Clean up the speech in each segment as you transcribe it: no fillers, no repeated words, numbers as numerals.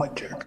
mic check.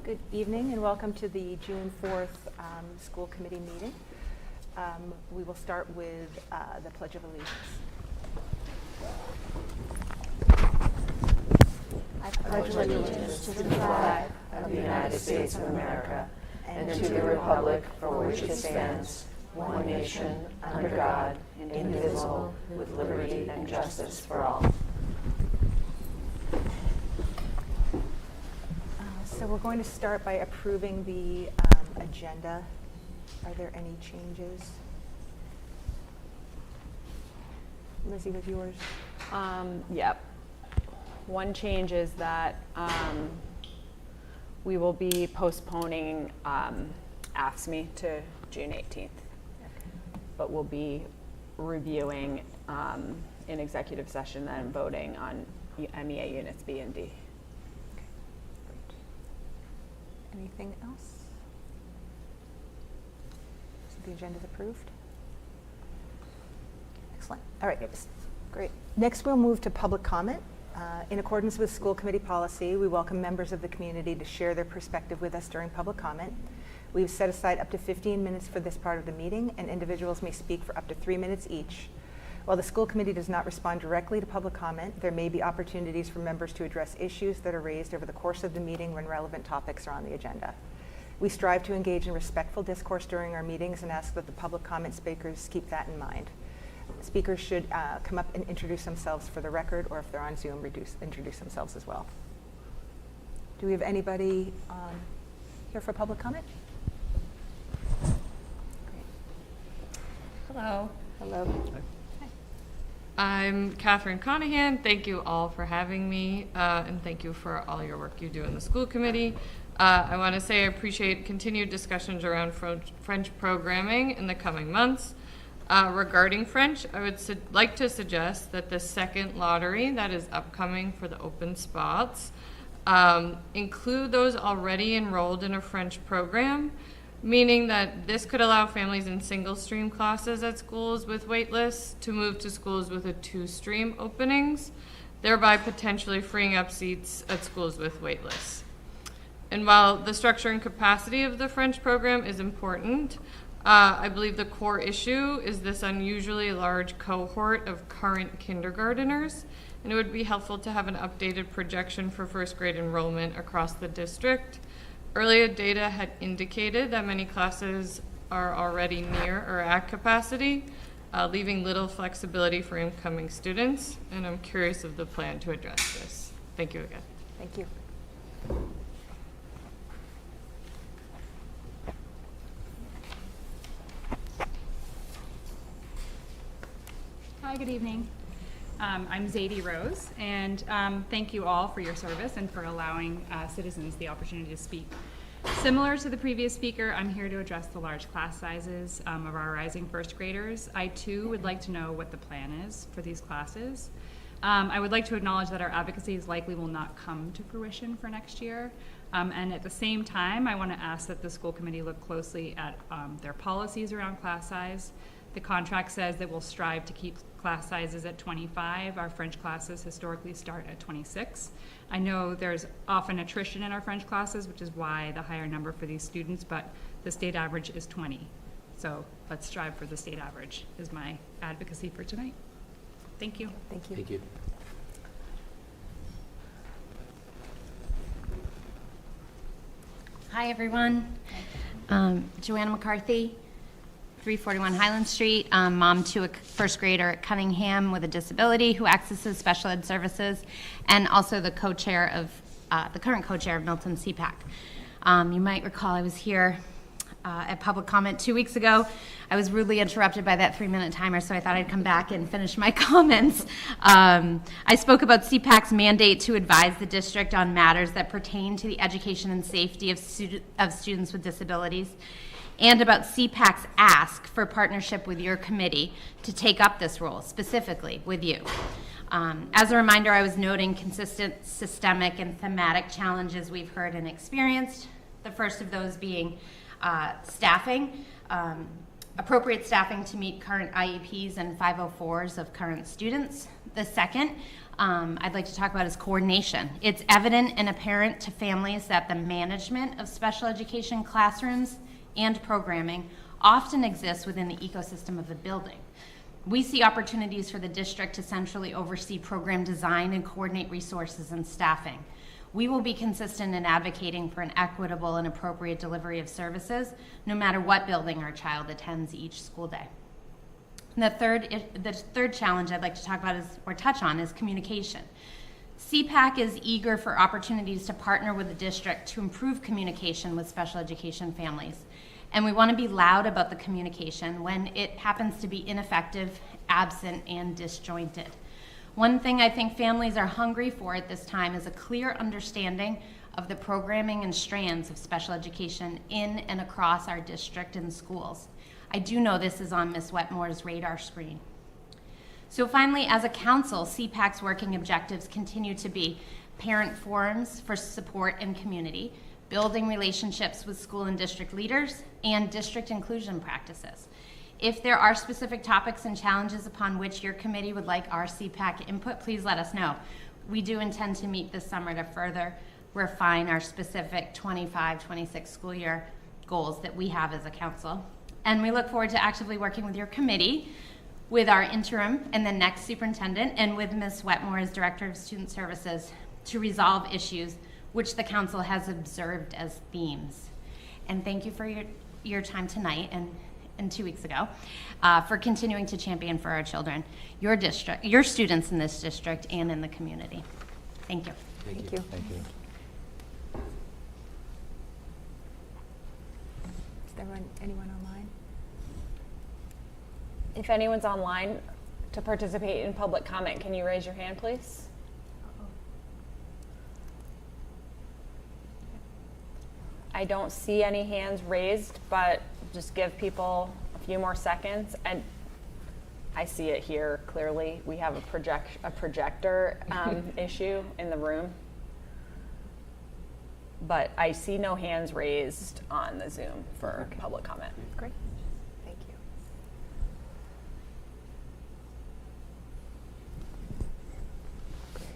Good evening and welcome to the June 4th school committee meeting. We will start with the Pledge of Allegiance. I pledge allegiance to the flag of the United States of America and to the republic for which it stands, one nation, under God, indivisible, with liberty and justice for all. So we're going to start by approving the agenda. Are there any changes? Lizzie, with yours? Yep. One change is that we will be postponing AFSCME to June 18th. But we'll be reviewing in executive session and voting on MEA units B and D. Anything else? So the agenda is approved. Excellent. All right. Yep. Great. Next, we'll move to public comment. In accordance with school committee policy, we welcome members of the community to share their perspective with us during public comment. We've set aside up to 15 minutes for this part of the meeting, and individuals may speak for up to 3 minutes each. While the school committee does not respond directly to public comment, there may be opportunities for members to address issues that are raised over the course of the meeting when relevant topics are on the agenda. We strive to engage in respectful discourse during our meetings and ask that the public comment speakers keep that in mind. Speakers should come up and introduce themselves for the record, or if they're on Zoom, introduce themselves as well. Do we have anybody here for public comment? Great. Hello. Hello. I'm Catherine Conahan. Thank you all for having me, and thank you for all your work you do in the school committee. I want to say I appreciate continued discussions around French programming in the coming months. Regarding French, I would like to suggest that the second lottery that is upcoming for the open spots include those already enrolled in a French program, meaning that this could allow families in single stream classes at schools with wait lists to move to schools with a 2-stream openings, thereby potentially freeing up seats at schools with wait lists. And while the structure and capacity of the French program is important, I believe the core issue is this unusually large cohort of current kindergarteners, and it would be helpful to have an updated projection for first grade enrollment across the district. Earlier data had indicated that many classes are already near or at capacity, leaving little flexibility for incoming students, and I'm curious of the plan to address this. Thank you again. Thank you. Hi, good evening. I'm Zadie Rose, and thank you all for your service and for allowing citizens the opportunity to speak. Similar to the previous speaker, I'm here to address the large class sizes of our rising first graders. I too would like to know what the plan is for these classes. I would like to acknowledge that our advocacies likely will not come to fruition for next year. And at the same time, I want to ask that the school committee look closely at their policies around class size. The contract says that we'll strive to keep class sizes at 25. Our French classes historically start at 26. I know there's often attrition in our French classes, which is why the higher number for these students, but the state average is 20. So let's strive for the state average is my advocacy for tonight. Thank you. Thank you. Thank you. Hi, everyone. Joanna McCarthy, 341 Highland Street, mom to a first grader at Cunningham with a disability who accesses special ed services, and also the co-chair of, the current co-chair of Milton CPAC. You might recall I was here at public comment 2 weeks ago. I was rudely interrupted by that 3-minute timer, so I thought I'd come back and finish my comments. I spoke about CPAC's mandate to advise the district on matters that pertain to the education and safety of students with disabilities, and about CPAC's ask for partnership with your committee to take up this role, specifically with you. As a reminder, I was noting consistent systemic and thematic challenges we've heard and experienced, the first of those being staffing. appropriate staffing to meet current IEPs and 504s of current students. The second I'd like to talk about is coordination. It's evident and apparent to families that the management of special education classrooms and programming often exists within the ecosystem of the building. We see opportunities for the district to centrally oversee program design and coordinate resources and staffing. We will be consistent in advocating for an equitable and appropriate delivery of services, no matter what building our child attends each school day. And the third challenge I'd like to talk about or touch on is communication. CPAC is eager for opportunities to partner with the district to improve communication with special education families. And we want to be loud about the communication when it happens to be ineffective, absent, and disjointed. One thing I think families are hungry for at this time is a clear understanding of the programming and strands of special education in and across our district and schools. I do know this is on Ms. Wetmore's radar screen. So finally, as a council, CPAC's working objectives continue to be parent forums for support and community, building relationships with school and district leaders, and district inclusion practices. If there are specific topics and challenges upon which your committee would like our CPAC input, please let us know. We do intend to meet this summer to further refine our specific 25-26 school year goals that we have as a council. And we look forward to actively working with your committee, with our interim and the next superintendent, and with Ms. Wetmore as Director of Student Services to resolve issues which the council has observed as themes. And thank you for your time tonight and 2 weeks ago, for continuing to champion for our children, your district, your students in this district, and in the community. Thank you. Thank you. Thank you. Is there anyone online? If anyone's online to participate in public comment, can you raise your hand, please? I don't see any hands raised, but just give people a few more seconds. And I see it here clearly. We have a projector issue in the room. But I see no hands raised on the Zoom for public comment. Great. Thank you. Great.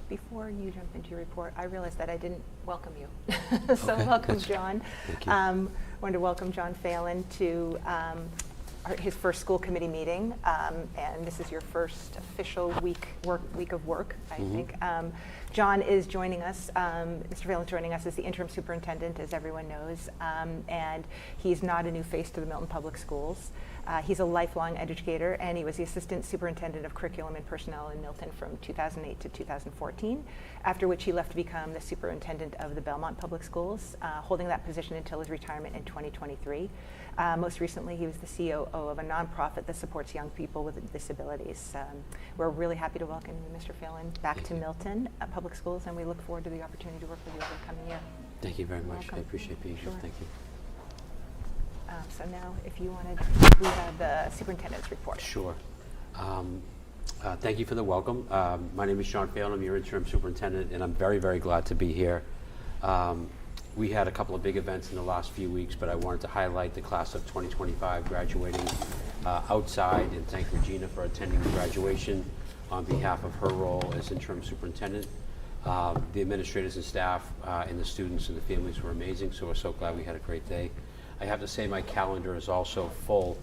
Before you jump into your report, I realized that I didn't welcome you. So welcome, John. Thank you. I wanted to welcome John Phelan to his first school committee meeting, and this is your first official week of work, I think. John is joining us. Mr. Phelan is joining us as the interim superintendent, as everyone knows, and he's not a new face to the Milton Public Schools. He's a lifelong educator, and he was the assistant superintendent of curriculum and personnel in Milton from 2008 to 2014, after which he left to become the superintendent of the Belmont Public Schools, holding that position until his retirement in 2023. Most recently, he was the COO of a nonprofit that supports young people with disabilities. We're really happy to welcome Mr. Phelan back to Milton Public Schools, and we look forward to the opportunity to work with you over the coming year. Thank you very much. Welcome. I appreciate being here. Sure. Thank you. So now, if you wanted, we have the superintendent's report. Sure. Thank you for the welcome. My name is Sean Phelan. I'm your interim superintendent, and I'm very, very glad to be here. We had a couple of big events in the last few weeks, but I wanted to highlight the class of 2025 graduating outside and thank Regina for attending the graduation on behalf of her role as interim superintendent. The administrators and staff and the students and the families were amazing, so we're so glad we had a great day. I have to say my calendar is also full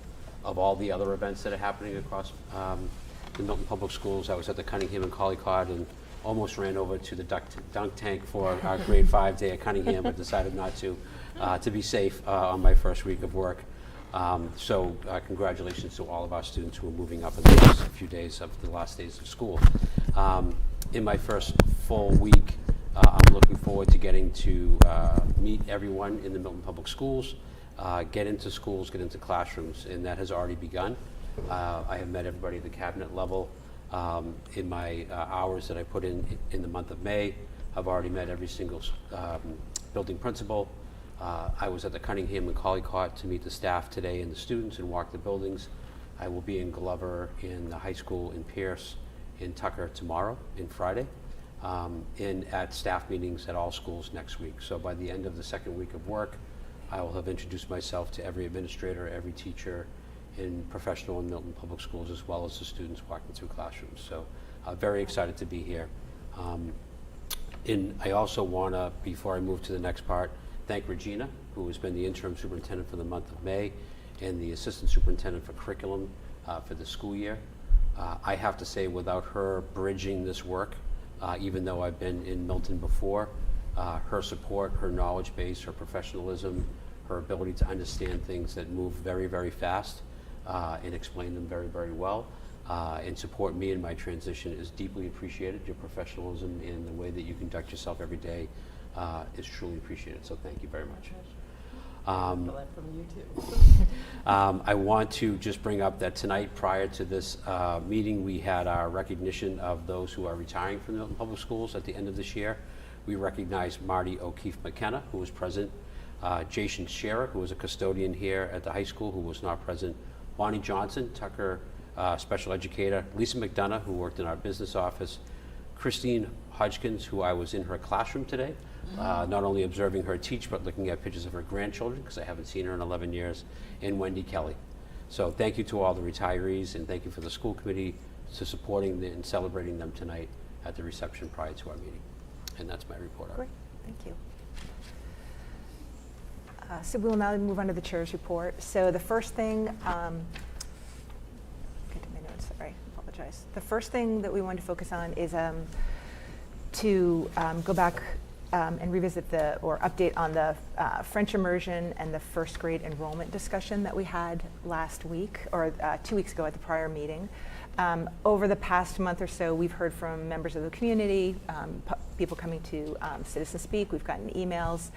of all the other events that are happening across the Milton Public Schools. I was at the Cunningham and Collycott and almost ran over to the dunk tank for our grade 5 day at Cunningham, but decided not to be safe on my first week of work. So congratulations to all of our students who are moving up in the last few days of the last days of school. In my first full week, I'm looking forward to getting to meet everyone in the Milton Public Schools, get into schools, get into classrooms, and that has already begun. I have met everybody at the cabinet level. In my hours that I put in the month of May, I've already met every single building principal. I was at the Cunningham and Collycott to meet the staff today and the students and walk the buildings. I will be in Glover, in the high school, in Pierce, in Tucker tomorrow, in Friday, and at staff meetings at all schools next week. So by the end of the second week of work, I will have introduced myself to every administrator, every teacher, and professional in Milton Public Schools, as well as the students walking through classrooms. So very excited to be here. And I also want to, before I move to the next part, thank Regina, who has been the interim superintendent for the month of May and the assistant superintendent for curriculum for the school year. I have to say, without her bridging this work, even though I've been in Milton before, her support, her knowledge base, her professionalism, her ability to understand things that move very, very fast and explain them very, very well, and support me in my transition is deeply appreciated. Your professionalism and the way that you conduct yourself every day is truly appreciated. So thank you very much. I want to just bring up that tonight, prior to this meeting, we had our recognition of those who are retiring from the Milton Public Schools at the end of this year. We recognized Marty O'Keefe McKenna, who was present, Jason Scherer, who was a custodian here at the high school, who was not present, Bonnie Johnson, Tucker special educator, Lisa McDonough, who worked in our business office, Christine Hodgkins, who I was in her classroom today, not only observing her teach, but looking at pictures of her grandchildren, because I haven't seen her in 11 years, and Wendy Kelly. So thank you to all the retirees, and thank you for the school committee to supporting and celebrating them tonight at the reception prior to our meeting. And that's my report on it. Great, thank you. So we will now move on to the chair's report. So the first thing, get to my notes, sorry, apologize. The first thing that we want to focus on is to go back and revisit or update on the French immersion and the first grade enrollment discussion that we had last week, or 2 weeks ago at the prior meeting. Over the past month or so, we've heard from members of the community, people coming to Citizen Speak. We've gotten emails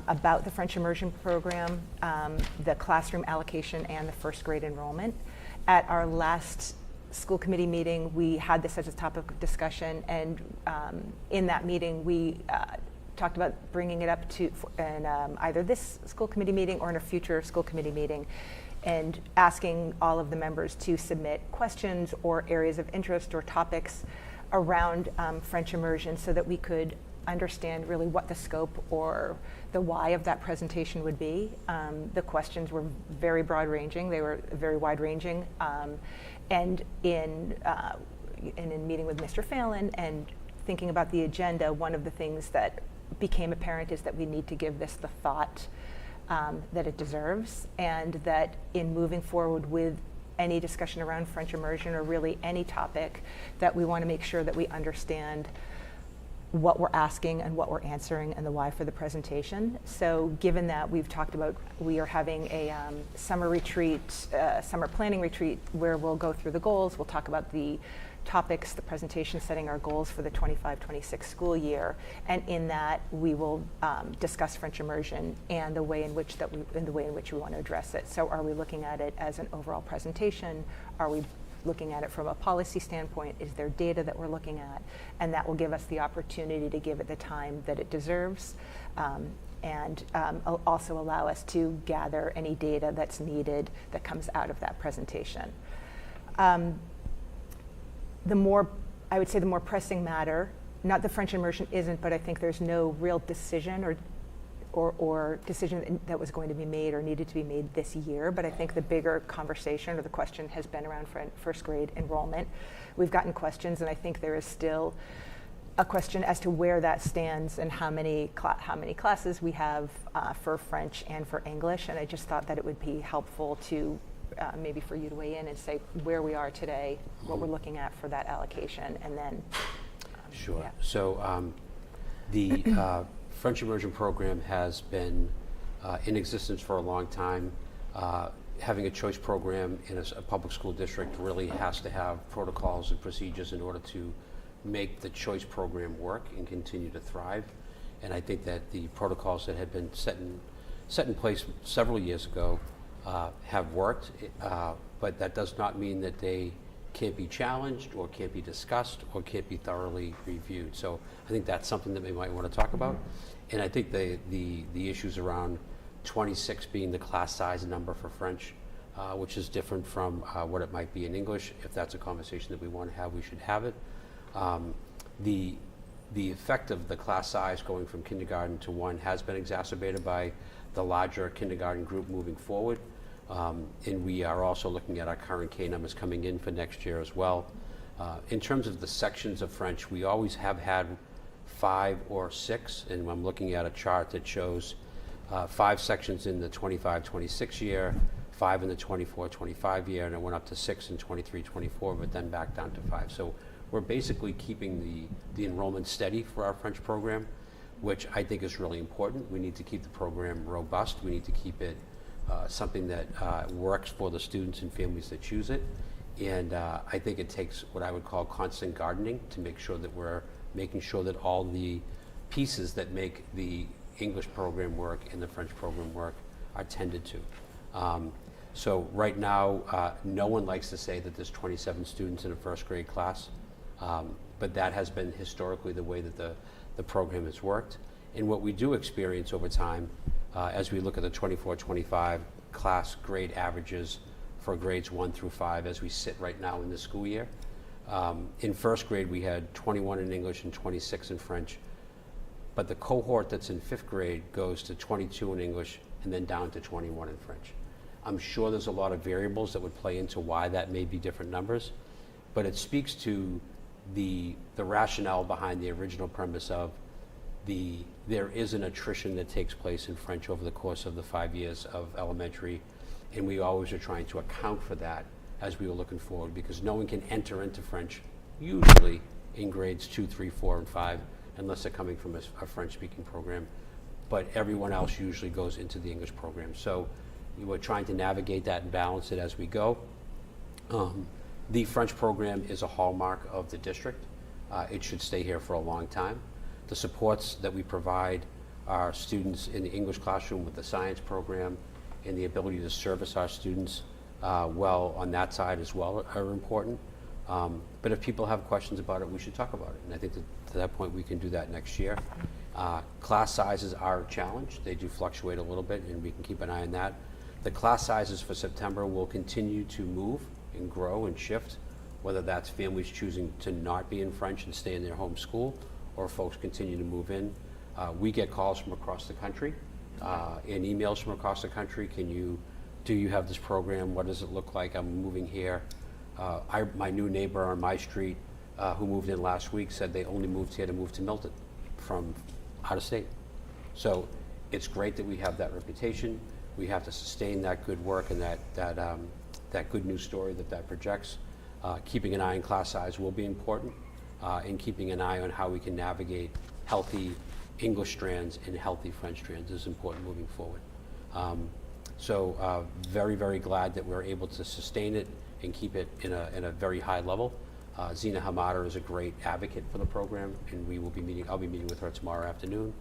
about the French immersion program, the classroom allocation, and the first grade enrollment. At our last school committee meeting, we had this as a topic of discussion, and in that meeting, we talked about bringing it up to in either this school committee meeting or in a future school committee meeting, and asking all of the members to submit questions or areas of interest or topics around French immersion so that we could understand really what the scope or the why of that presentation would be. The questions were very broad-ranging. They were very wide-ranging. And in meeting with Mr. Phelan and thinking about the agenda, one of the things that became apparent is that we need to give this the thought that it deserves, and that in moving forward with any discussion around French immersion or really any topic, that we want to make sure that we understand what we're asking and what we're answering and the why for the presentation. So given that we've talked about, we are having a summer retreat, summer planning retreat, where we'll go through the goals, we'll talk about the topics, the presentation, setting our goals for the 25-26 school year, and in that we will discuss French immersion and the way in which we want to address it. So are we looking at it as an overall presentation? Are we looking at it from a policy standpoint? Is there data that we're looking at? And that will give us the opportunity to give it the time that it deserves, and also allow us to gather any data that's needed that comes out of that presentation. I would say the more pressing matter, not the French immersion isn't, but I think there's no real decision or decision that was going to be made or needed to be made this year. But I think the bigger conversation or the question has been around first grade enrollment. We've gotten questions, and I think there is still a question as to where that stands and how many classes we have for French and for English. And I just thought that it would be helpful to maybe for you to weigh in and say where we are today, what we're looking at for that allocation, and then. Sure. Yeah. So the French immersion program has been in existence for a long time. Having a choice program in a public school district really has to have protocols and procedures in order to make the choice program work and continue to thrive. And I think that the protocols that had been set in place several years ago have worked, but that does not mean that they can't be challenged or can't be discussed or can't be thoroughly reviewed. So I think that's something that we might want to talk about. And I think the issues around 26 being the class size number for French, which is different from what it might be in English. If that's a conversation that we want to have, we should have it. The effect of the class size going from kindergarten to 1 has been exacerbated by the larger kindergarten group moving forward. And we are also looking at our current K numbers coming in for next year as well. In terms of the sections of French, we always have had 5 or 6, and I'm looking at a chart that shows 5 sections in the 25-26 year, 5 in the 24-25 year, and it went up to 6 in 23-24, but then back down to 5. So we're basically keeping the enrollment steady for our French program, which I think is really important. We need to keep the program robust. We need to keep it something that works for the students and families that choose it. And I think it takes what I would call constant gardening to make sure that we're making sure that all the pieces that make the English program work and the French program work are tended to. So right now, no one likes to say that there's 27 students in a first grade class, but that has been historically the way that the program has worked. And what we do experience over time, as we look at the 24-25 class grade averages for grades 1 through 5 as we sit right now in the school year. In first grade, we had 21 in English and 26 in French, but the cohort that's in 5th grade goes to 22 in English and then down to 21 in French. I'm sure there's a lot of variables that would play into why that may be different numbers, but it speaks to the rationale behind the original premise of there is an attrition that takes place in French over the course of the 5 years of elementary, and we always are trying to account for that as we were looking forward, because no one can enter into French usually in grades 2, 3, 4, and 5 unless they're coming from a French-speaking program, but everyone else usually goes into the English program. So we're trying to navigate that and balance it as we go. The French program is a hallmark of the district. It should stay here for a long time. The supports that we provide our students in the English classroom with the science program and the ability to service our students well on that side as well are important. But if people have questions about it, we should talk about it. And I think that to that point, we can do that next year. Class sizes are a challenge. They do fluctuate a little bit, and we can keep an eye on that. The class sizes for September will continue to move and grow and shift, whether that's families choosing to not be in French and stay in their home school, or folks continue to move in. We get calls from across the country and emails from across the country. Do you have this program? What does it look like? I'm moving here. My new neighbor on my street who moved in last week said they only moved here to move to Milton from out of state. So it's great that we have that reputation. We have to sustain that good work and that good news story that projects. Keeping an eye on class size will be important, and keeping an eye on how we can navigate healthy English strands and healthy French strands is important moving forward. So very, very glad that we're able to sustain it and keep it in a very high level. Zina Hamada is a great advocate for the program, and I'll be meeting with her tomorrow afternoon.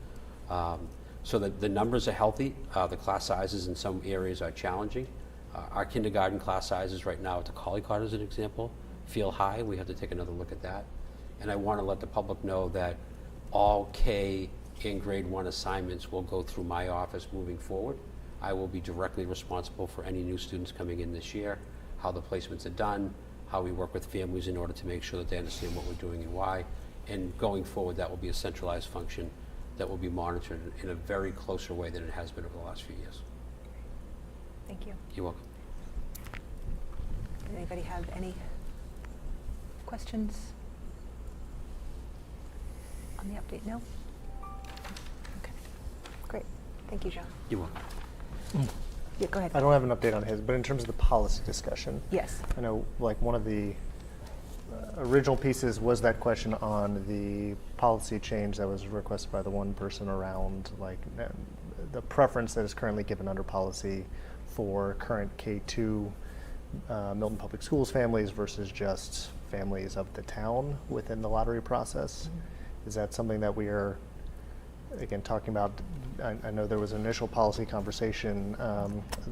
So the numbers are healthy. The class sizes in some areas are challenging. Our kindergarten class sizes right now at the Collycott, as an example, feel high. We have to take another look at that. And I want to let the public know that all K and grade 1 assignments will go through my office moving forward. I will be directly responsible for any new students coming in this year, how the placements are done, how we work with families in order to make sure that they understand what we're doing and why. And going forward, that will be a centralized function that will be monitored in a very closer way than it has been over the last few years. Thank you. You're welcome. Does anybody have any questions on the update? No? Okay, great. Thank you, John. You're welcome. Yeah, go ahead. I don't have an update on his, but in terms of the policy discussion, Yes. I know like one of the original pieces was that question on the policy change that was requested by the one person around like the preference that is currently given under policy for current K-2 Milton Public Schools families versus just families of the town within the lottery process. Mm-hmm. Is that something that we are, again, talking about? I know there was an initial policy conversation.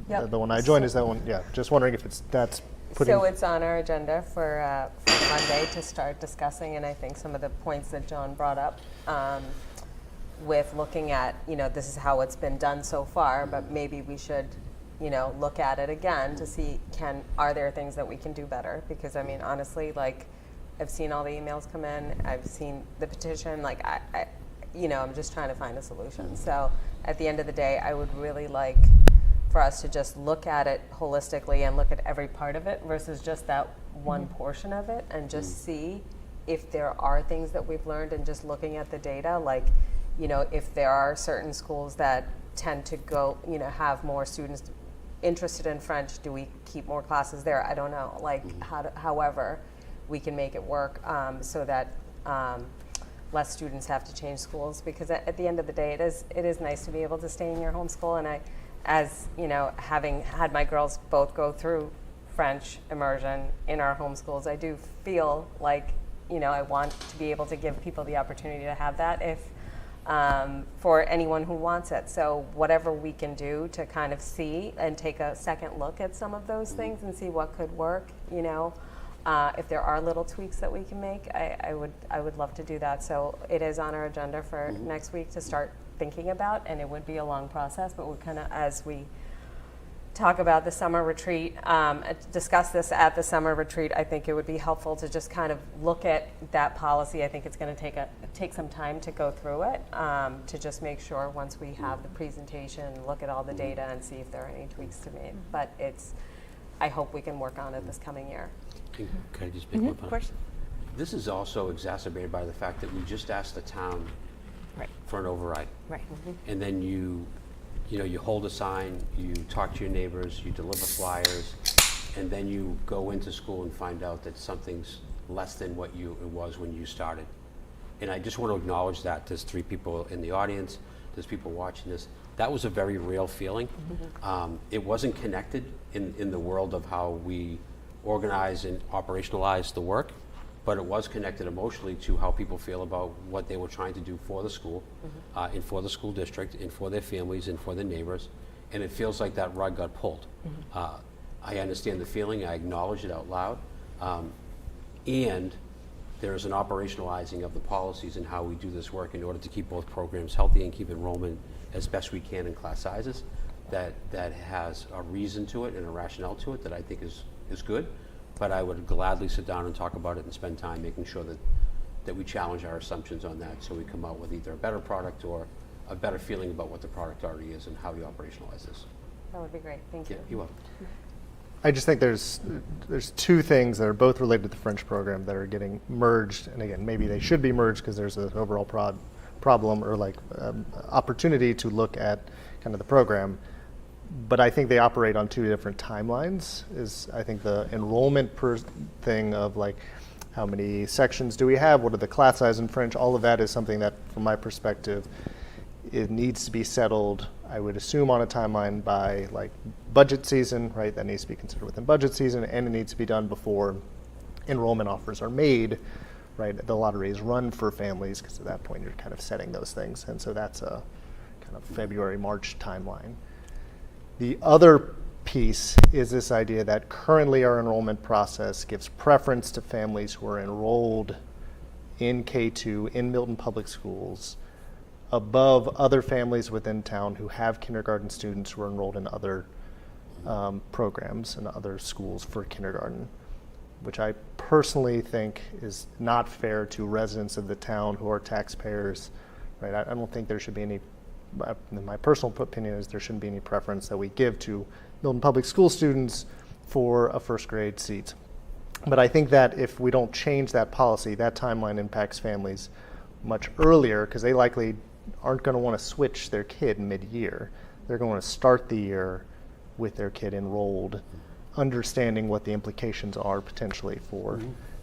Yep. The one I joined is that one. Yeah, just wondering if that's putting. So it's on our agenda for Monday to start discussing, and I think some of the points that John brought up with looking at, this is how it's been done so far, but maybe we should, look at it again to see are there things that we can do better? Because I mean, honestly, like I've seen all the emails come in, I've seen the petition, like I'm just trying to find a solution. So at the end of the day, I would really like for us to just look at it holistically and look at every part of it versus just that one portion of it, and just see if there are things that we've learned, and just looking at the data, like, you know, if there are certain schools that tend to go, you know, have more students interested in French, do we keep more classes there? I don't know, like, however we can make it work, so that less students have to change schools, because at the end of the day, it is nice to be able to stay in your home school. And I, as you know, having had my girls both go through French immersion in our home schools, I do feel like, you know, I want to be able to give people the opportunity to have that if for anyone who wants it. So whatever we can do to kind of see and take a second look at some of those things and see what could work, you know, if there are little tweaks that we can make, I would love to do that. So it is on our agenda for next week to start thinking about, and it would be a long process, but we kind of, as we talk about the summer retreat, discuss this at the summer retreat, I think it would be helpful to just kind of look at that policy. I think it's going to take some time to go through it, to just make sure once we have the presentation, look at all the data and see if there are any tweaks to make. But I hope we can work on it this coming year. Can I just make one Of point? course. This is also exacerbated by the fact that we just asked the town Right. for an override. Right. And then you hold a sign, you talk to your neighbors, you deliver flyers, and then you go into school and find out that something's less than what it was when you started. And I just want to acknowledge that. There's 3 people in the audience, there's people watching this. That was a very real feeling. It wasn't connected in the world of how we organize and operationalize the work, but it was connected emotionally to how people feel about what they were trying to do for the school, and for the school district, and for their families, and for their neighbors. And it feels like that rug got pulled. I understand the feeling, I acknowledge it out loud. And there's an operationalizing of the policies and how we do this work in order to keep both programs healthy and keep enrollment as best we can in class sizes. That has a reason to it and a rationale to it that I think is good. But I would gladly sit down and talk about it and spend time making sure that we challenge our assumptions on that, so we come out with either a better product or a better feeling about what the product already is and how you operationalize this. That would be great. Thank you. Yeah, you're welcome. I just think there's 2 things that are both related to the French program that are getting merged, and again, maybe they should be merged because there's an overall problem or like opportunity to look at kind of the program. But I think they operate on 2 different timelines. Is I think the enrollment thing of like how many sections do we have, what are the class size in French, all of that is something that, from my perspective, it needs to be settled, I would assume, on a timeline by like budget season, right? That needs to be considered within budget season, and it needs to be done before enrollment offers are made, right? The lottery is run for families, because at that point you're kind of setting those things. And so that's a kind of February, March timeline. The other piece is this idea that currently our enrollment process gives preference to families who are enrolled in K-2 in Milton Public Schools above other families within town who have kindergarten students who are enrolled in other programs and other schools for kindergarten, which I personally think is not fair to residents of the town who are taxpayers, right? I don't think there should be any, my personal opinion is there shouldn't be any preference that we give to Milton Public School students for a first grade seat. But I think that if we don't change that policy, that timeline impacts families much earlier, because they likely aren't going to want to switch their kid mid-year. They're going to start the year with their kid enrolled, understanding what the implications are potentially for,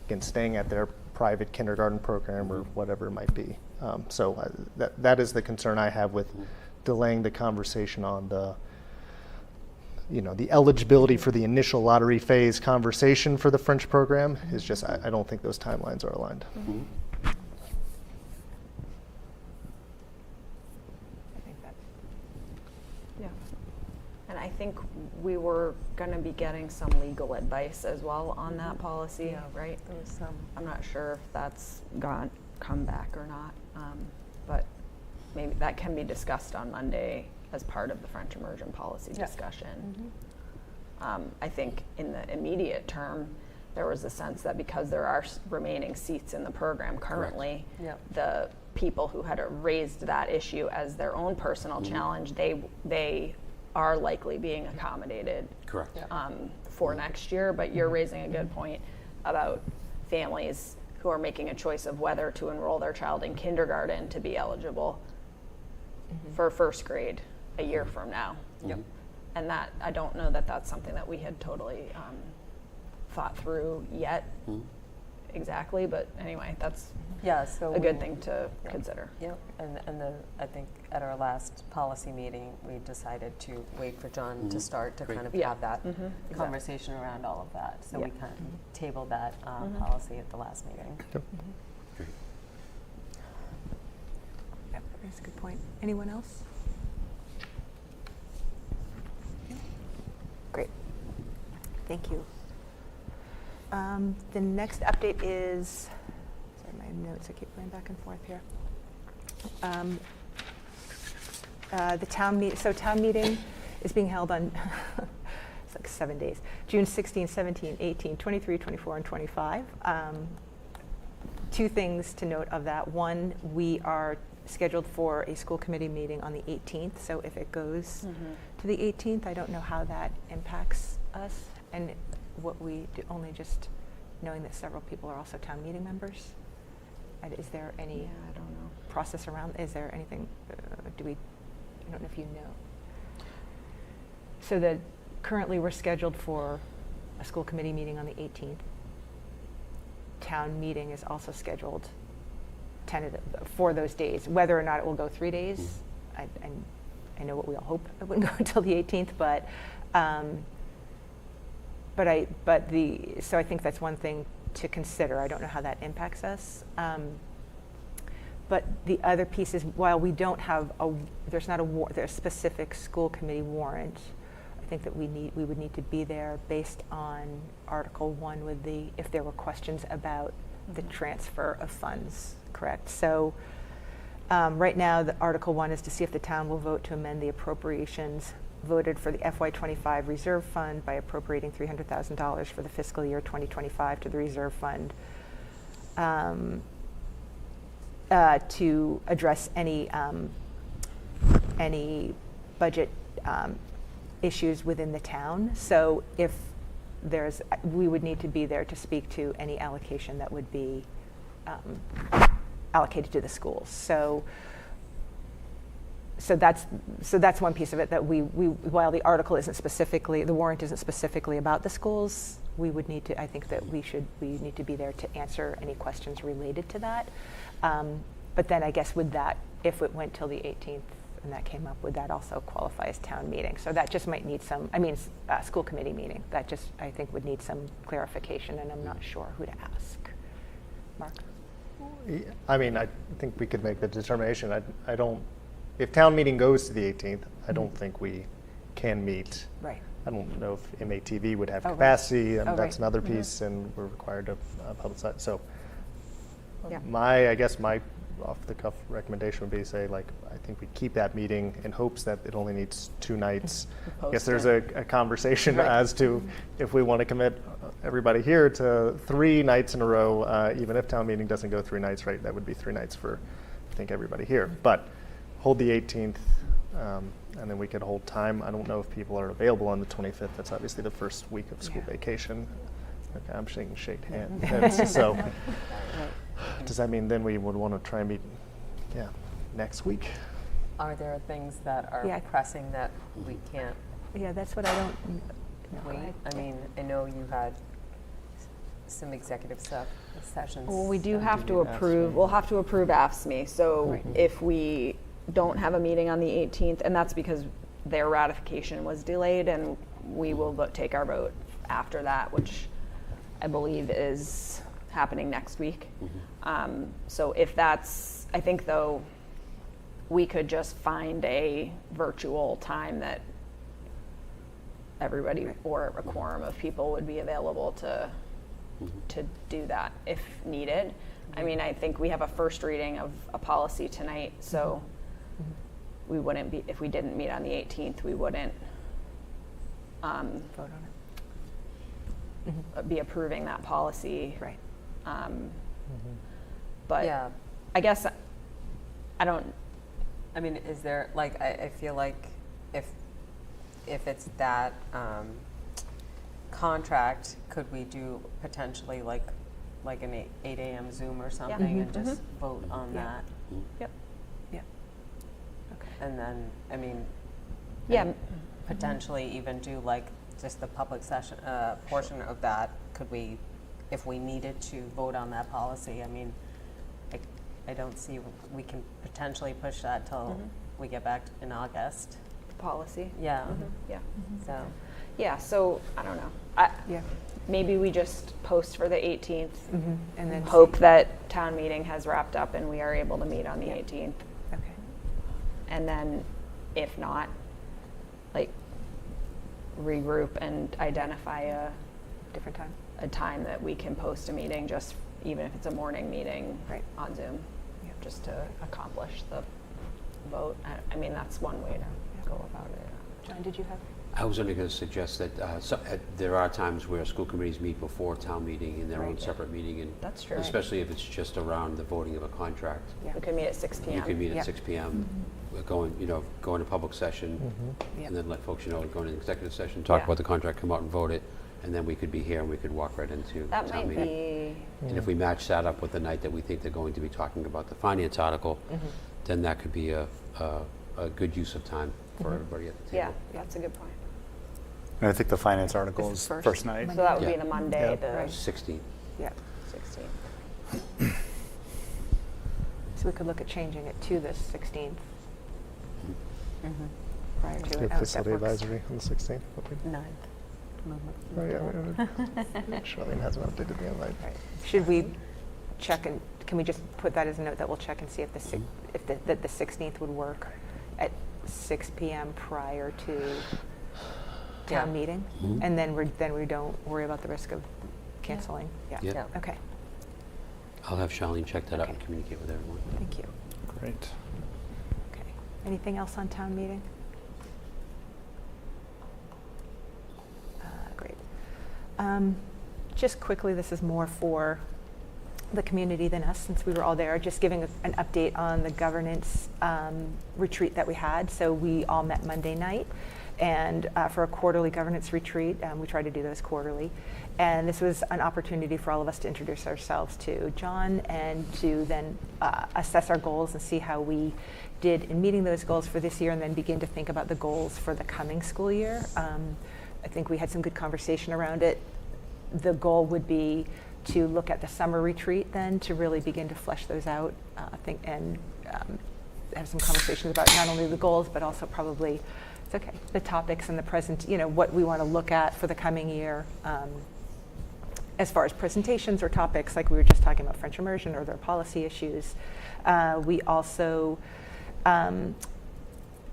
again, staying at their private kindergarten program or whatever it might be. So that is the concern I have with delaying the conversation on the eligibility for the initial lottery phase conversation for the French program. Is just I don't think those timelines are aligned. I think that. Yeah. And I think we were going to be getting some legal advice as well on that policy, right? There was some. I'm not sure if that's come back or not, but maybe that can be discussed on Monday as part of the French immersion policy discussion. I think in the immediate term, there was a sense that because there are remaining seats in the program currently, the people who had raised that issue as their own personal challenge, they are likely being accommodated Correct. for next year, but you're raising a good point about families who are making a choice of whether to enroll their child in kindergarten to be eligible for first grade a year from now. Yep. And that, I don't know that that's something that we had totally thought through yet exactly, but anyway, that's Yeah, so a good we- thing to yeah. consider. Yep, and I think at our last policy meeting, we decided to wait for John to start to Great. kind of Yeah. have that Exactly. conversation around all of that. So we Yeah. kind of tabled that policy at the last meeting. Great. Yep, that's a good point. Anyone else? Great. Thank you. The next update is, sorry, my notes, I keep going back and forth here. The town meeting is being held on, it's like 7 days, June 16, 17, 18, 23, 24, and 25. Two things to note of that. One, we are scheduled for a school committee meeting on the 18th, so if it goes to the 18th, I don't know how that impacts us and what we do, only just knowing that several people are also town meeting members. And is there any I don't know. process around, is there anything, I don't know if you know. So currently we're scheduled for a school committee meeting on the 18th. Town meeting is also scheduled tentative for those days. Whether or not it will go 3 days, I know what we all hope it wouldn't go until the 18th, so I think that's one thing to consider. I don't know how that impacts us. But the other piece is, while we don't have there's a specific school committee warrant, I think that we would need to be there based on Article 1 if there were questions about the transfer of funds, correct? So right now, the Article 1 is to see if the town will vote to amend the appropriations voted for the FY25 reserve fund by appropriating $300,000 for the fiscal year 2025 to the reserve fund to address any budget issues within the town. So if we would need to be there to speak to any allocation that would be allocated to the schools. So that's one piece of it, that we while the warrant isn't specifically about the schools, we would need to, I think that we need to be there to answer any questions related to that. But then I guess with that, if it went till the 18th and that came up, would that also qualify as town meeting? So that just might need school committee meeting. That just, I think, would need some clarification, and I'm not sure who to ask. Mark? I mean, I think we could make the determination. I don't, if town meeting goes to the 18th, I don't think we can meet. Right. I don't know if MATV would have Oh, right. capacity, and Oh, that's right. another piece, and we're required to publicize. So Yeah. I guess my off-the-cuff recommendation would be to say, like, I think we keep that meeting in hopes that it only needs 2 nights. I guess there's a conversation Right. as to if we want to commit everybody here to 3 nights in a row, even if town meeting doesn't go 3 nights, right? That would be 3 nights for, I think, everybody here. But hold the 18th, and then we could hold time. I don't know if people are available on the 25th. That's obviously the first week of school Yeah. vacation. Okay, I'm shake hands. So does that mean then we would want to try and meet, next week? Are there things that are Yeah. pressing that we can't Yeah, that's what I don't know. wait? I mean, I know you had some executive sessions. Well, we do So have do to need approve, AFSCME. we'll have to approve AFSCME. So if we don't have a meeting on the 18th, and that's because their ratification was delayed, and we will take our vote after that, which I believe is happening next week. So if that's, I think though, we could just find a virtual time that everybody or a quorum of people would be available to do that if needed. I mean, I think we have a first reading of a policy tonight, so we wouldn't be, if we didn't meet on the 18th, we wouldn't Vote on it. be approving that policy. Right. But Yeah. I guess I don't, I mean, is there, like, I feel like if if it's that contract, could we do potentially like an 8 a.m. Zoom or something and just vote on Yeah. that? Yep. Yeah. Okay. And then, I mean, Yeah. and potentially even do like just the public session portion of that. Could we, if we needed to vote on that policy? I mean, I don't see, we can potentially push that till we get back in August. Policy. Yeah, Yeah. so, Yeah, so I don't know. Yeah. Maybe we just post for the 18th, And then hope that town meeting has wrapped up and we are able to meet on the 18th. Okay. And then if not, like regroup and identify Different time. a time that we can post a meeting, just even if it's a morning meeting Right. on Zoom, Yeah. just to accomplish the vote. I mean, that's one way to go about it. John, did you have? I was only going to suggest that there are times where school committees meet before town meeting in their own Right. separate meeting, and That's true. especially if it's just around the voting of a contract. Yeah. We could meet at 6 p.m. You could meet Yeah. at 6 p.m., go into public session, Yeah. and then let folks go into executive session, talk Yeah. about the contract, come out and vote it, and then we could be here and we could walk right into That town might meeting. be, And if we match that up with the night that we think they're going to be talking about the finance article, then that could be a good use of time for everybody at the yeah, table. that's a good point. And I think the finance article This is is first. first night. So that would be Yeah. the Monday, Yeah. the Right. 16. Yeah. 16th. So we could look at changing it to the 16th. Prior to Do it. That facility works. advisory on the 16th. ninth. Oh, yeah. Charlene hasn't updated the invite. Right. Should we check and, can we just put that as a note that we'll check and see if that the 16th would work at 6 p.m. prior to town Yeah. meeting? Mhm. And then we don't worry about the risk of canceling? Yeah. Yeah. Okay, I'll have Charlene check that out Okay. and communicate with everyone. thank you. Great. Okay. Anything else on town meeting? Great. Just quickly, this is more for the community than us, since we were all there, just giving an update on the governance retreat that we had. So we all met Monday night, and for a quarterly governance retreat, we try to do those quarterly. And this was an opportunity for all of us to introduce ourselves to John and to then assess our goals and see how we did in meeting those goals for this year, and then begin to think about the goals for the coming school year. I think we had some good conversation around it. The goal would be to look at the summer retreat then to really begin to flesh those out, and have some conversations about not only the goals, but also probably, it's okay, the topics and the present, what we want to look at for the coming year. As far as presentations or topics, like we were just talking about French immersion or their policy issues. We also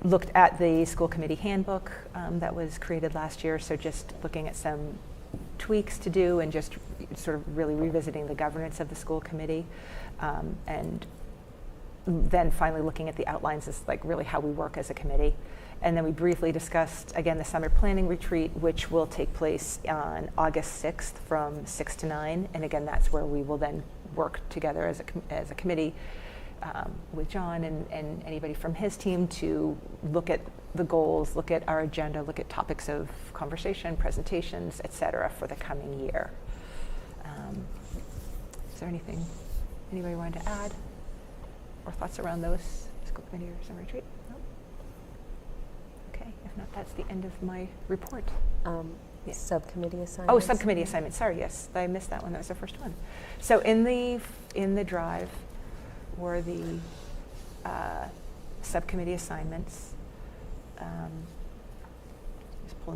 looked at the school committee handbook that was created last year, so just looking at some tweaks to do and just sort of really revisiting the governance of the school committee. And then finally looking at the outlines as like really how we work as a committee. And then we briefly discussed, again, the summer planning retreat, which will take place on August 6th from 6 to 9. And again, that's where we will then work together as a committee with John and anybody from his team to look at the goals, look at our agenda, look at topics of conversation, presentations, et cetera, for the coming year. Is there anything anybody wanted to add or thoughts around those, school committee or summer retreat? No? Okay, if not, that's the end of my report. Yeah. Subcommittee assignments? Oh, subcommittee assignments, sorry, yes, I missed that one, that was the first one. So in the drive were the subcommittee assignments.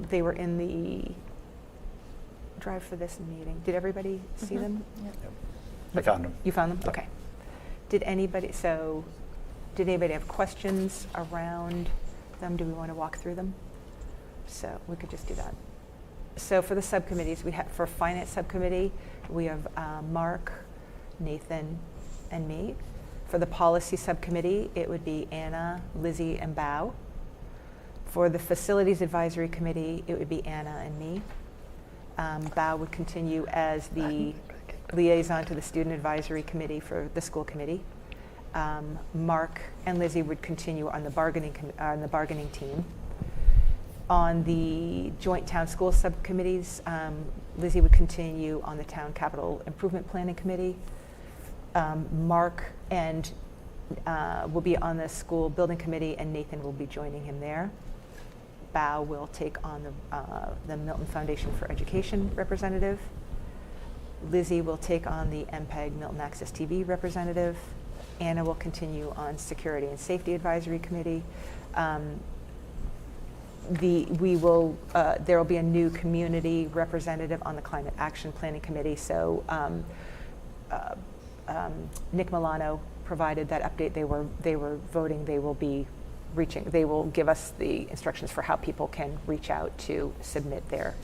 They were in the drive for this meeting. Did everybody see them? I found them. You found them? Yep. Okay. Did anybody have questions around them? Do we want to walk through them? So we could just do that. So for the subcommittees, we have, for finance subcommittee, we have Mark, Nathan, and me. For the policy subcommittee, it would be Anna, Lizzie, and Bao. For the facilities advisory committee, it would be Anna and me. Bao would continue as the liaison to the student advisory committee for the school committee. Mark and Lizzie would continue on the bargaining team. On the joint town school subcommittees, Lizzie would continue on the town capital improvement planning committee. Mark and will be on the school building committee, and Nathan will be joining him there. Bao will take on the Milton Foundation for Education representative. Lizzie will take on the MPEG Milton Access TV representative. Anna will continue on Security and Safety Advisory Committee. There will be a new community representative on the Climate Action Planning Committee. So Nick Milano provided that update. They were voting. They will be reaching. They will give us the instructions for how people can reach out to submit their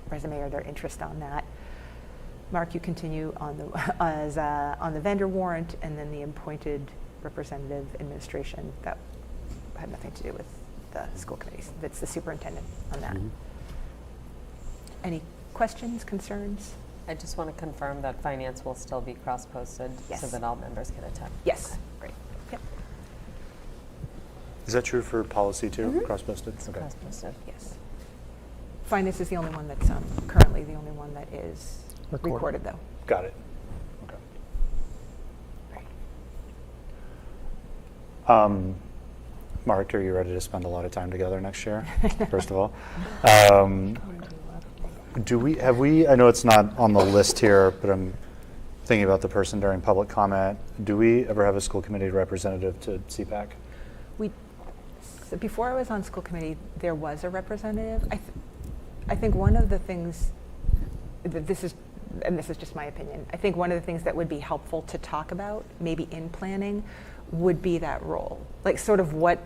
resume or their interest on that. Mark, you continue on the vendor warrant, and then the appointed representative administration that had nothing to do with the school committees. That's the superintendent on that. Any questions, concerns? I just want to confirm that finance will still be cross-posted so Yes. that all members can attend. Yes. Great. Yep. Is that true for policy too, cross-posted? Okay. Cross-posted. Yes. Finance is the only one that's currently the only one that is recorded though. Got it. Okay. Right. Mark, are you ready to spend a lot of time together next year, first of all? I know it's not on the list here, but I'm thinking about the person during public comment. Do we ever have a school committee representative to CPAC? So before I was on school committee, there was a representative. I think one of the things, this is just my opinion, I think one of the things that would be helpful to talk about, maybe in planning, would be that role. Like sort of what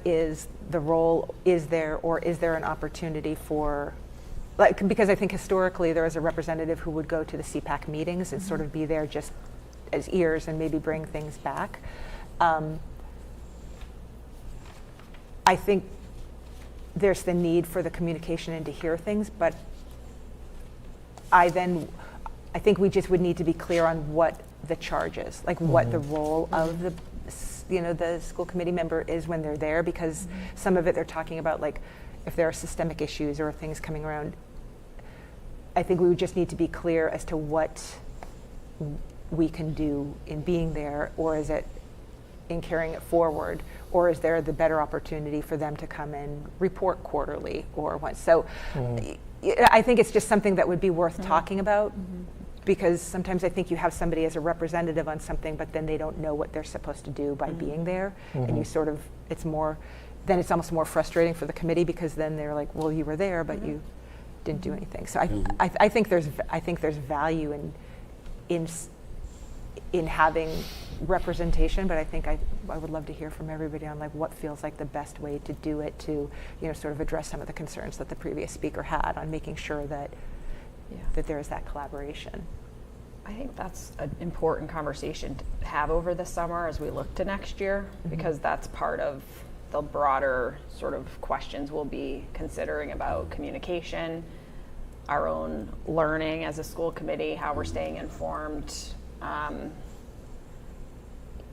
is the role, is there an opportunity for, like, because I think historically there was a representative who would go to the CPAC meetings and sort of be there just as ears and maybe bring things back. I think there's the need for the communication and to hear things, but I think we just would need to be clear on what the charge is, like what the role of the school committee member is when they're there, because some of it they're talking about, like if there are systemic issues or things coming around. I think we would just need to be clear as to what we can do in being there, or is it in carrying it forward, or is there the better opportunity for them to come and report quarterly or once? So I think it's just something that would be worth talking about, because sometimes I think you have somebody as a representative on something, but then they don't know what they're supposed to do by being there, and you sort of, it's almost more frustrating for the committee, because then they're like, well, you were there, but you didn't do anything. So I think there's value in having representation, but I think I would love to hear from everybody on like what feels like the best way to do it to, sort of address some of the concerns that the previous speaker had on making sure that there is that collaboration. I think that's an important conversation to have over the summer as we look to next year, because that's part of the broader sort of questions we'll be considering about communication, our own learning as a school committee, how we're staying informed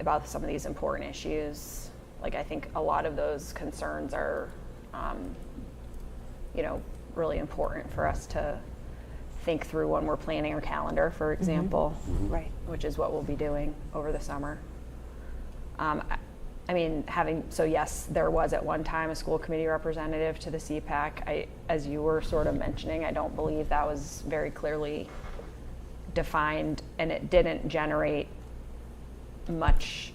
about some of these important issues. Like, I think a lot of those concerns are, really important for us to think through when we're planning our calendar, for example, Right. which is what we'll be doing over the summer. Yes, there was at one time a school committee representative to the CPAC. As you were sort of mentioning, I don't believe that was very clearly defined, and it didn't generate much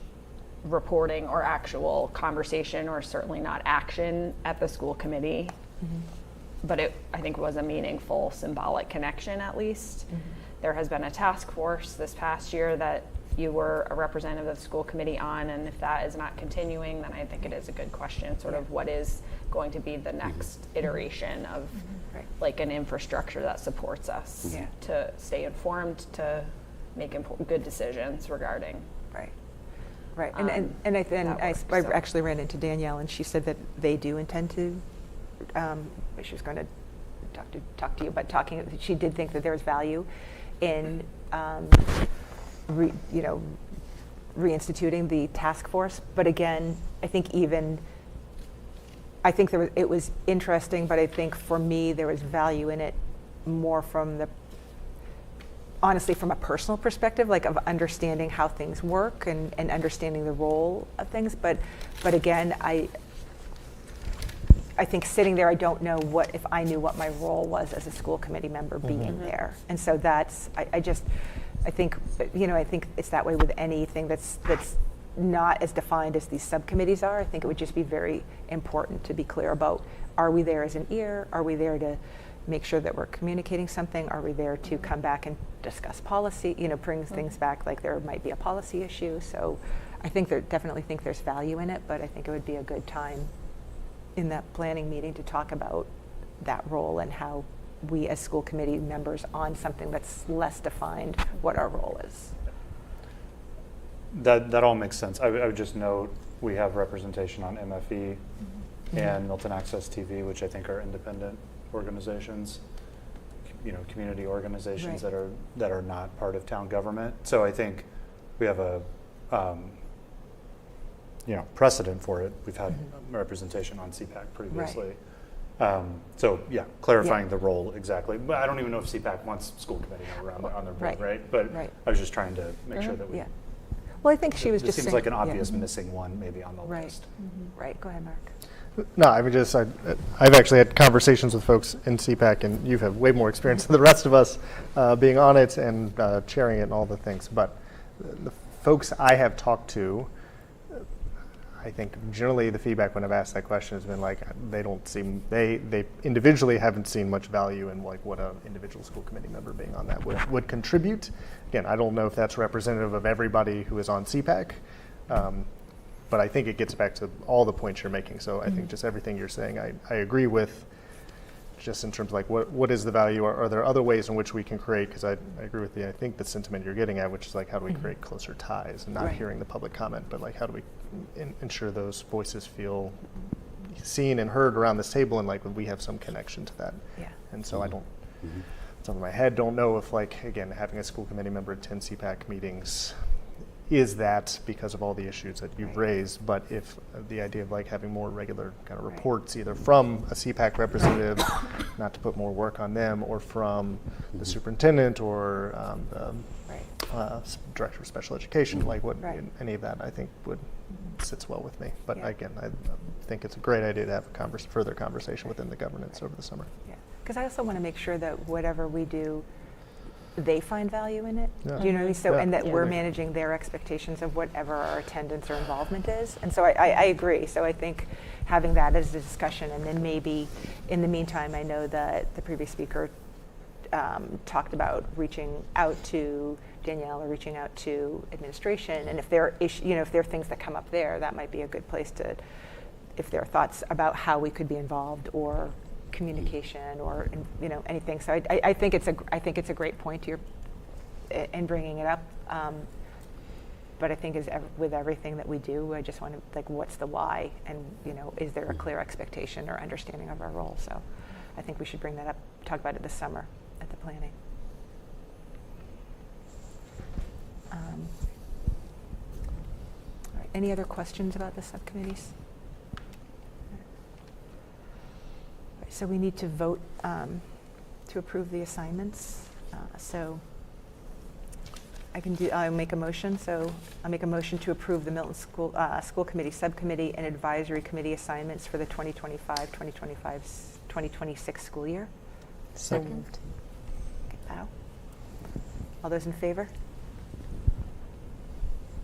reporting or actual conversation, or certainly not action at the school committee. But I think it was a meaningful symbolic connection, at least. There has been a task force this past year that you were a representative of the school committee on, and if that is not continuing, then I think it is a good question, sort of what is going to be the next iteration of like an infrastructure that supports us to stay informed, to make good decisions regarding. Right. And I actually ran into Danielle, and she said that they do intend to, she was going to talk to you, but she did think that there was value in reinstituting the task force. But again, I think even I think it was interesting, but I think for me, there was value in it more from honestly, from a personal perspective, like of understanding how things work and understanding the role of things. But again, I think sitting there, I don't know if I knew what my role was as a school committee member being there. And so that's, I think, I think it's that way with anything that's not as defined as these subcommittees are. I think it would just be very important to be clear about, are we there as an ear? Are we there to make sure that we're communicating something? Are we there to come back and discuss policy, bring things back, like there might be a policy issue? So I think definitely think there's value in it, but I think it would be a good time in that planning meeting to talk about that role and how we as school committee members on something that's less defined, what our role is. That all makes sense. I would just note we have representation on MFE and Milton Access TV, which I think are independent organizations, community organizations Right. that are not part of town government. So I think we have a precedent for it. We've had representation on CPAC previously. So yeah, clarifying the role exactly. But I don't even know if CPAC wants school committee member on their board, right? But I was just trying to make sure that we. Yeah. Well, I think she was This just seems saying, like an obvious missing one, maybe on the Right. list. Right. Go ahead, Mark. No, I mean, I've actually had conversations with folks in CPAC, and you have way more experience than the rest of us being on it and chairing it and all the things. But the folks I have talked to, I think generally the feedback when I've asked that question has been like, they individually haven't seen much value in like what an individual school committee member being on that would contribute. Again, I don't know if that's representative of everybody who is on CPAC. But I think it gets back to all the points you're making. So I think just everything you're saying, I agree with, just in terms of like what is the value? Are there other ways in which we can create, because I agree with I think the sentiment you're getting at, which is like how do we create closer ties and not Right. hearing the public comment, but like how do we ensure those voices feel seen and heard around this table and like we have some connection to that. Yeah. And so I don't, top of my head, don't know if like, again, having a school committee member attend CPAC meetings is that because of all the issues that you've raised, but if the idea of like having more regular kind of reports either from a CPAC representative, not to put more work on them, or from the superintendent or director of special education, like what any of that I think sits well with me. But again, I think it's a great idea to have a further conversation within the governance over the summer. Yeah, because I also want to make sure that whatever we do, they find value in it. Yeah. Do you know what I mean? So, Yeah. and that we're managing their expectations of whatever our attendance or involvement is. And so I agree. So I think having that as a discussion, and then maybe in the meantime, I know that the previous speaker talked about reaching out to Danielle or reaching out to administration, and if there are if there are things that come up there, that might be a good place to, if there are thoughts about how we could be involved or communication or anything. So I think it's a great point here in bringing it up. But I think with everything that we do, I just want to like, what's the why, and is there a clear expectation or understanding of our role? So I think we should bring that up, talk about it this summer at the planning. All right. Any other questions about the subcommittees? So we need to vote to approve the assignments. So I'll make a motion. So I'll make a motion to approve the Milton School Committee Subcommittee and Advisory Committee assignments for the 2025-2026 school year. So moved. Okay, Val? All those in favor?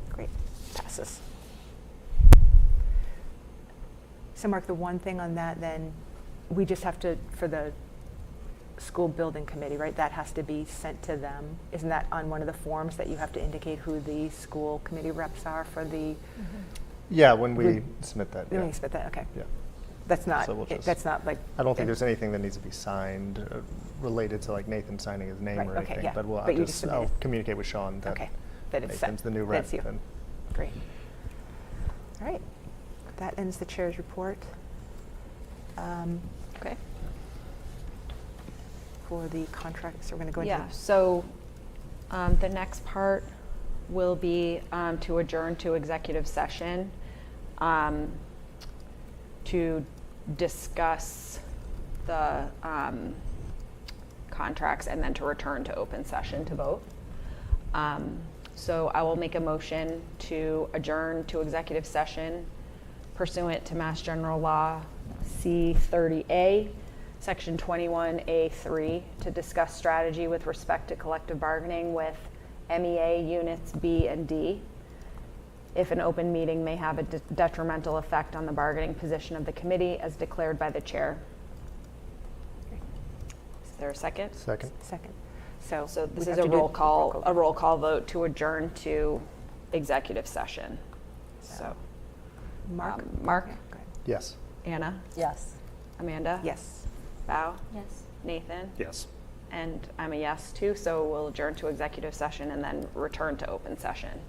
Great, passes. So Mark, the one thing on that then, we just have to, for the school building committee, right, that has to be sent to them. Isn't that on one of the forms that you have to indicate who the school committee reps are for the? Yeah, when we submit that. When we submit that, okay. Yeah. That's not, So we'll just- that's not like. I don't think there's anything that needs to be signed related to like Nathan signing his name Right, or okay, anything. yeah. But But you just submit I'll it. communicate with Sean that Okay, that it's set. Nathan's the new That's rep. you. And Great. All right, that ends the chair's report. Okay. For the contract, so we're going to go into. Yeah, so the next part will be to adjourn to executive session to discuss the contracts and then to return to open session to vote. So I will make a motion to adjourn to executive session pursuant to Mass General Law C30A, Section 21A3, to discuss strategy with respect to collective bargaining with MEA Units B and D. If an open meeting may have a detrimental effect on the bargaining position of the committee as declared by the chair. Is there a second? Second. Second. So So this we is have a to do roll call vote to adjourn to executive session. So, Mark? Mark, Yeah, go ahead. Yes. Anna, Yes. Amanda, Yes. Bao, Yes. Nathan, Yes. and I'm a yes too, so we'll adjourn to executive session and then return to open session.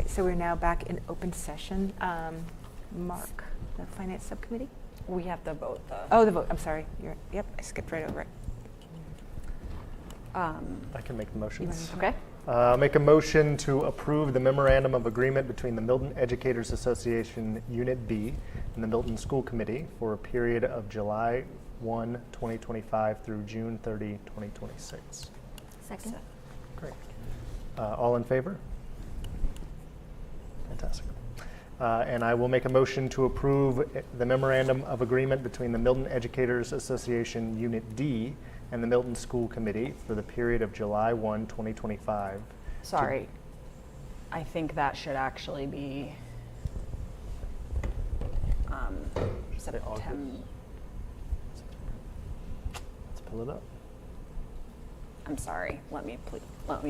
right, so we're now back in open session. Mark, the Finance Subcommittee? We have to vote the. Oh, the vote, I'm sorry. Yep, I skipped right over it. I can make the motions. Okay. Make a motion to approve the memorandum of agreement between the Milton Educators Association Unit B and the Milton School Committee for a period of July 1, 2025 through June 30, 2026. Second. Great. All in favor? Fantastic. And I will make a motion to approve the memorandum of agreement between the Milton Educators Association Unit D and the Milton School Committee for the period of July 1, 2025. Sorry. I think that should actually be September. Let's pull it up. I'm sorry. Let me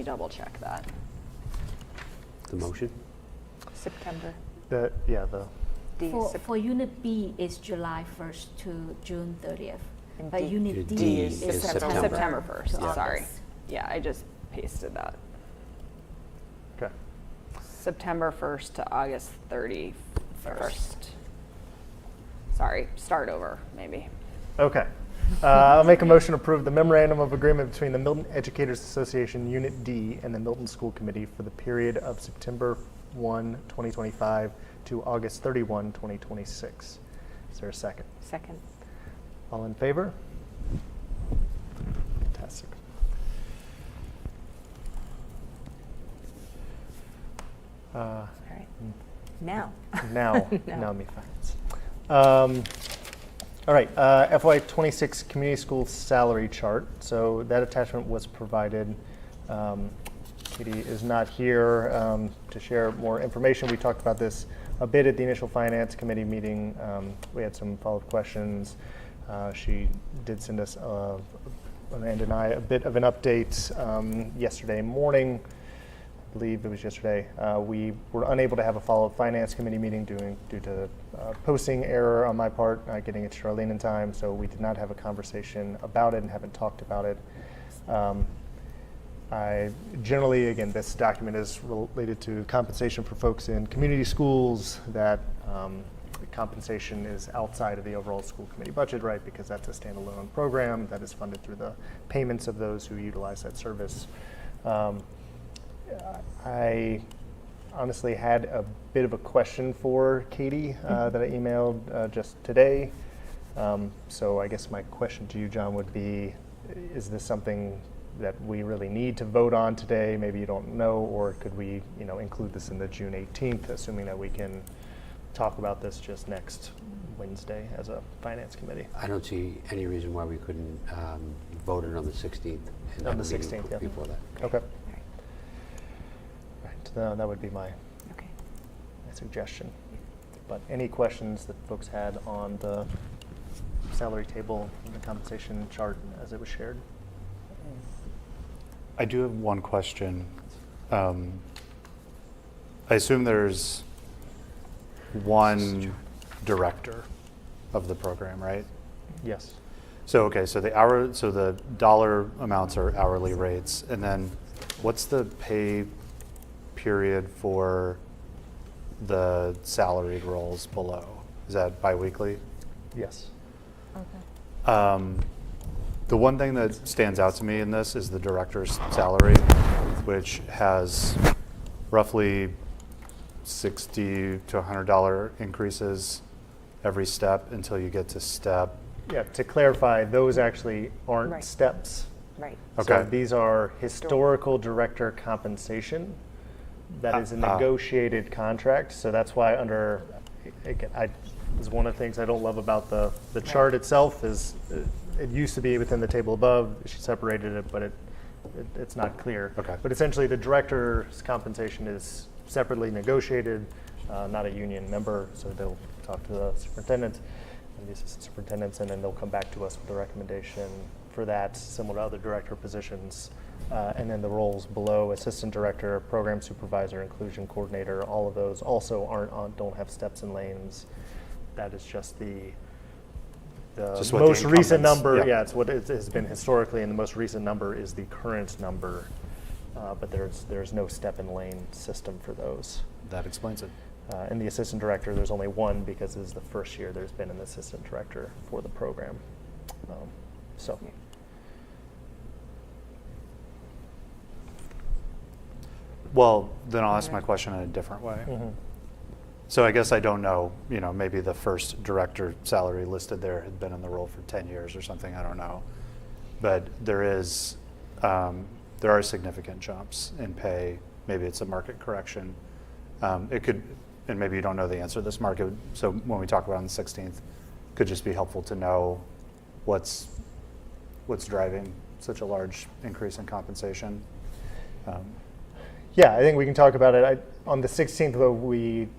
double check that. The motion? September. The D. For Unit B is July 1st to June 30th. And But D. Unit D D is is September. September 1st. to Sorry. August. Yeah, I just pasted that. Okay. September 1st to August 31st. Sorry, start over, maybe. Okay. I'll make a motion to approve the memorandum of agreement between the Milton Educators Association Unit D and the Milton School Committee for the period of September 1, 2025 to August 31, 2026. Is there a second? Second. All in favor? Fantastic. All right. Now. Now, No. now me finance. All right, FY26 Community School Salary Chart. So that attachment was provided. Katie is not here to share more information. We talked about this a bit at the initial Finance Committee meeting. We had some follow-up questions. She did send us, Amanda and I, a bit of an update yesterday morning. I believe it was yesterday. We were unable to have a follow-up Finance Committee meeting due to posting error on my part, getting it to Charlene in time, so we did not have a conversation about it and haven't talked about it. I generally, again, this document is related to compensation for folks in community schools. That compensation is outside of the overall school committee budget, right? Because that's a standalone program that is funded through the payments of those who utilize that service. I honestly had a bit of a question for Katie that I emailed just today. So I guess my question to you, John, would be, is this something that we really need to vote on today? Maybe you don't know, or could we, include this in the June 18th, assuming that we can talk about this just next Wednesday as a Finance Committee? I don't see any reason why we couldn't vote it on the 16th. And On have the a meeting 16th, yeah. before that. Okay. All right. Right, that would be my Okay. suggestion. But any questions that folks had on the salary table and the compensation chart as it was shared? I do have one question. I assume there's one director of the program, right? Yes. So the dollar amounts are hourly rates, and then what's the pay period for the salaried roles below? Is that biweekly? Yes. The one thing that stands out to me in this is the director's salary, which has roughly $60 to $100 increases every step until you get to step. Yeah, to clarify, those actually aren't Right. steps. Right. So Okay. these are historical director compensation. That is a negotiated contract. So that's why is one of the things I don't love about the chart itself is it used to be within the table above. She separated it, but it's not clear. Okay. But essentially, the director's compensation is separately negotiated, not a union member. So they'll talk to the superintendent and the assistant superintendents, and then they'll come back to us with a recommendation for that, similar to other director positions. And then the roles below, assistant director, program supervisor, inclusion coordinator, all of those also don't have steps and lanes. That is just the Just what the most recent incumbents- number. yeah. Yeah, it's what it has been historically, and the most recent number is the current number. But there's no step and lane system for those. that explains it. And the assistant director, there's only one because this is the first year there's been an assistant director for the program. So. Well, then I'll ask my question in a different way. Mhm. So I guess I don't know, maybe the first director salary listed there had been in the role for 10 years or something, I don't know. But there are significant jumps in pay. Maybe it's a market correction. It could, and maybe you don't know the answer to this, Mark, so when we talk about on the 16th, could just be helpful to know what's driving such a large increase in compensation. Yeah, I think we can talk about it. On the 16th, though,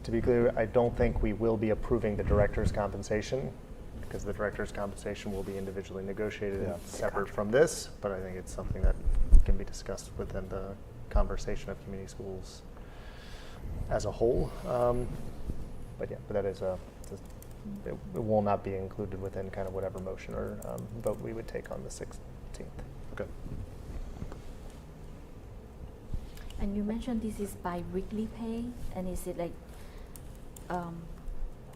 to be clear, I don't think we will be approving the director's compensation because the director's compensation will be individually negotiated and separate from this, but I think it's something that can be discussed within the conversation of community schools as a whole. But that is it will not be included within kind of whatever motion or vote we would take on the 16th. Okay. And you mentioned this is bi-weekly pay, and is it like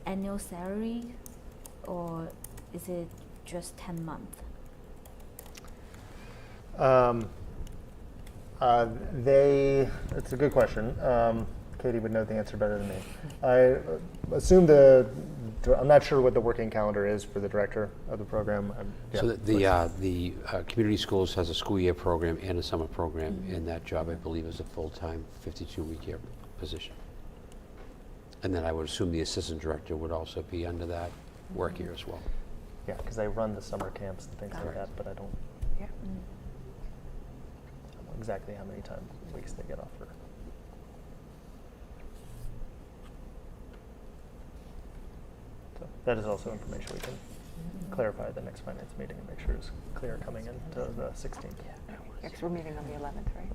annual salary, or is it just 10 months? It's a good question. Katie would know the answer better than me. I assume I'm not sure what the working calendar is for the director of the program. So the community schools has a school year program and a summer program, and that job, I believe, is a full-time 52-week year position. And then I would assume the assistant director would also be under that work year as well. Yeah, because they run the summer camps and things like that, but I don't Yeah. know exactly how many weeks they get off for. So that is also information we can clarify at the next finance meeting and make sure it's clear coming into the 16th. Yeah, because we're meeting on the 11th, right?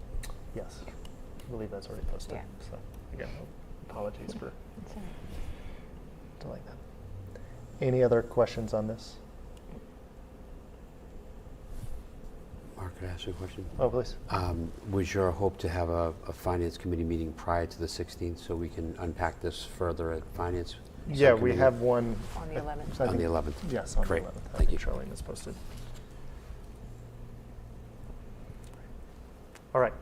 Yes, I believe that's already posted. Yeah. So again, apologies for That's all right. delaying that. Any other questions on this? Mark, could I ask you a question? Oh, please. Was your hope to have a finance committee meeting prior to the 16th so we can unpack this further at finance? Yeah, we subcommittee? have one. On the 11th. I On the think- 11th? Yes, on Great. the 11th. I Thank think you. Charlene is posted. All right.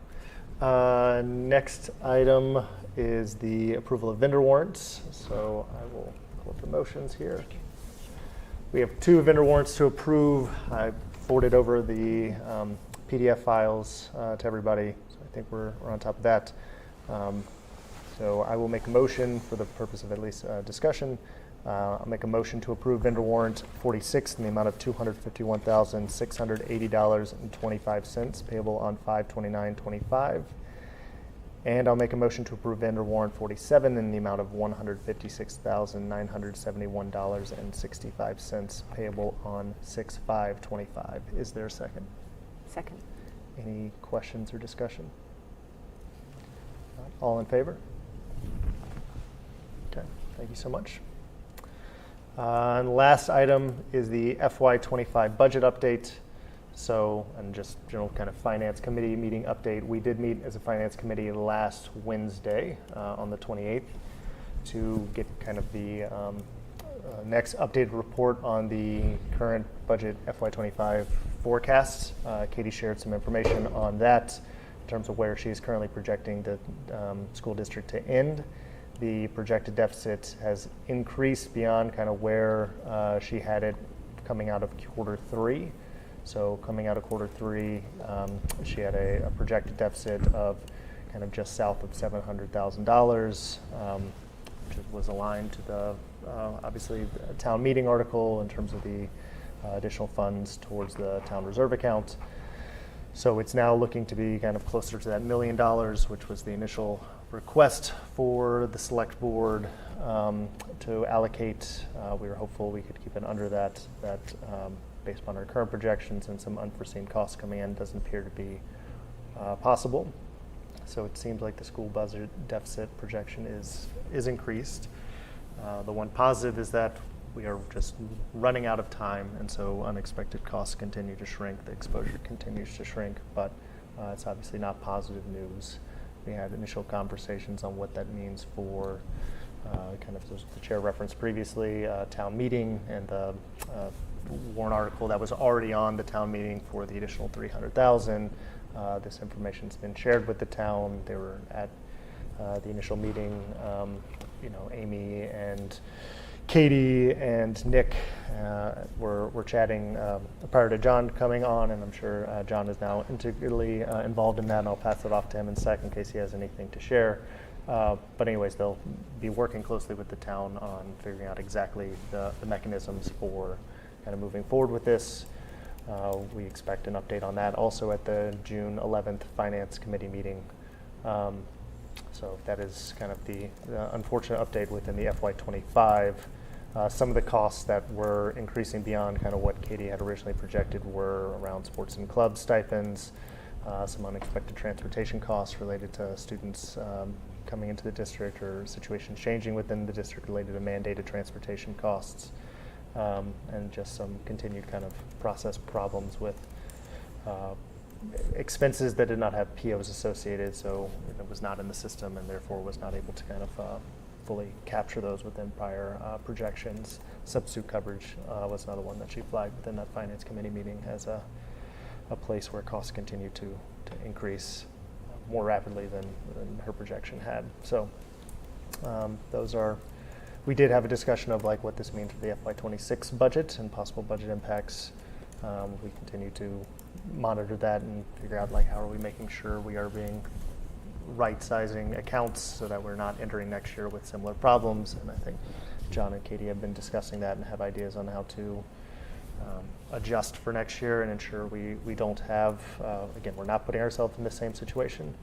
Next item is the approval of vendor warrants. So I will pull up the motions here. We have 2 vendor warrants to approve. I forwarded over the PDF files to everybody, so I think we're on top of that. So I will make a motion for the purpose of at least discussion. I'll make a motion to approve vendor warrant 46 in the amount of $251,680.25 payable on 5/29/25. And I'll make a motion to approve vendor warrant 47 in the amount of $156,971.65 payable on 6/5/25. Is there a second? Second. Any questions or discussion? All in favor? Okay, thank you so much. And the last item is the FY25 budget update. So, and just general kind of finance committee meeting update. We did meet as a finance committee last Wednesday on the 28th to get kind of the next updated report on the current budget FY25 forecasts. Katie shared some information on that in terms of where she is currently projecting the school district to end. The projected deficit has increased beyond kind of where she had it coming out of Q3. So coming out of Q3, she had a projected deficit of kind of just south of $700,000, which was aligned to the obviously the town meeting article in terms of the additional funds towards the town reserve account. So it's now looking to be kind of closer to that $1 million, which was the initial request for the select board to allocate. We were hopeful we could keep it under that based upon our current projections and some unforeseen costs coming in, doesn't appear to be possible. So it seems like the school budget deficit projection is increased. The one positive is that we are just running out of time, and so unexpected costs continue to shrink. The exposure continues to shrink, but it's obviously not positive news. we had initial conversations on what that means for kind of the chair referenced previously, town meeting, and the warrant article that was already on the town meeting for the additional 300,000. This information's been shared with the town. They were at the initial meeting. Amy and Katie and Nick were chatting prior to John coming on, and I'm sure John is now integrally involved in that, and I'll pass it off to him in a second in case he has anything to share. But anyways, they'll be working closely with the town on figuring out exactly the mechanisms for kind of moving forward with this. We expect an update on that also at the June 11th Finance Committee meeting. So that is kind of the unfortunate update within the FY25. Some of the costs that were increasing beyond kind of what Katie had originally projected were around sports and club stipends, some unexpected transportation costs related to students coming into the district or situations changing within the district related to mandated transportation costs, and just some continued kind of process problems with expenses that did not have POs associated, so it was not in the system and therefore was not able to kind of fully capture those within prior projections. Substitute coverage was another one that she flagged within that Finance Committee meeting as a place where costs continue to increase more rapidly than her projection had. So those are, we did have a discussion of like what this means for the FY26 budget and possible budget impacts. We continue to monitor that and figure out like how are we making sure we are being right-sizing accounts so that we're not entering next year with similar problems. And I think John and Katie have been discussing that and have ideas on how to adjust for next year and ensure we don't have, again, we're not putting ourselves in the same situation.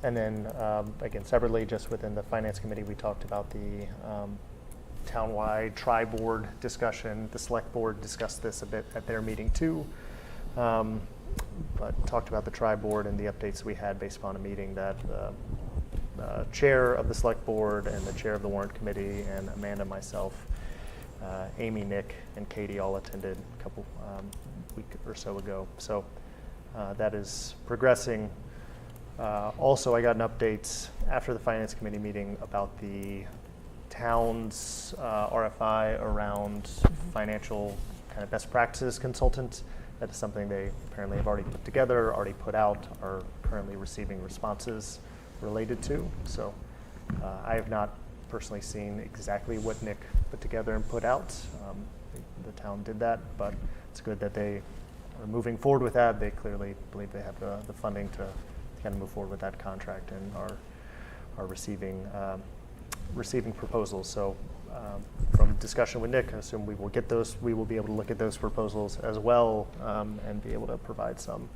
And then, again, separately, just within the Finance Committee, we talked about the townwide tri-board discussion. The select board discussed this a bit at their meeting too, but talked about the tri-board and the updates we had based upon a meeting that the chair of the select board and the chair of the warrant committee and Amanda, myself, Amy, Nick, and Katie all attended a couple week or so ago. So that is progressing. Also, I got an update after the Finance Committee meeting about the town's RFI around financial kind of best practices consultant. That is something they apparently have already put together, already put out, are currently receiving responses related to. So I have not personally seen exactly what Nick put together and put out. The town did that, but it's good that they are moving forward with that. They clearly believe they have the funding to kind of move forward with that contract and are receiving proposals. So from discussion with Nick, I assume we will get those. We will be able to look at those proposals as well and be able to provide some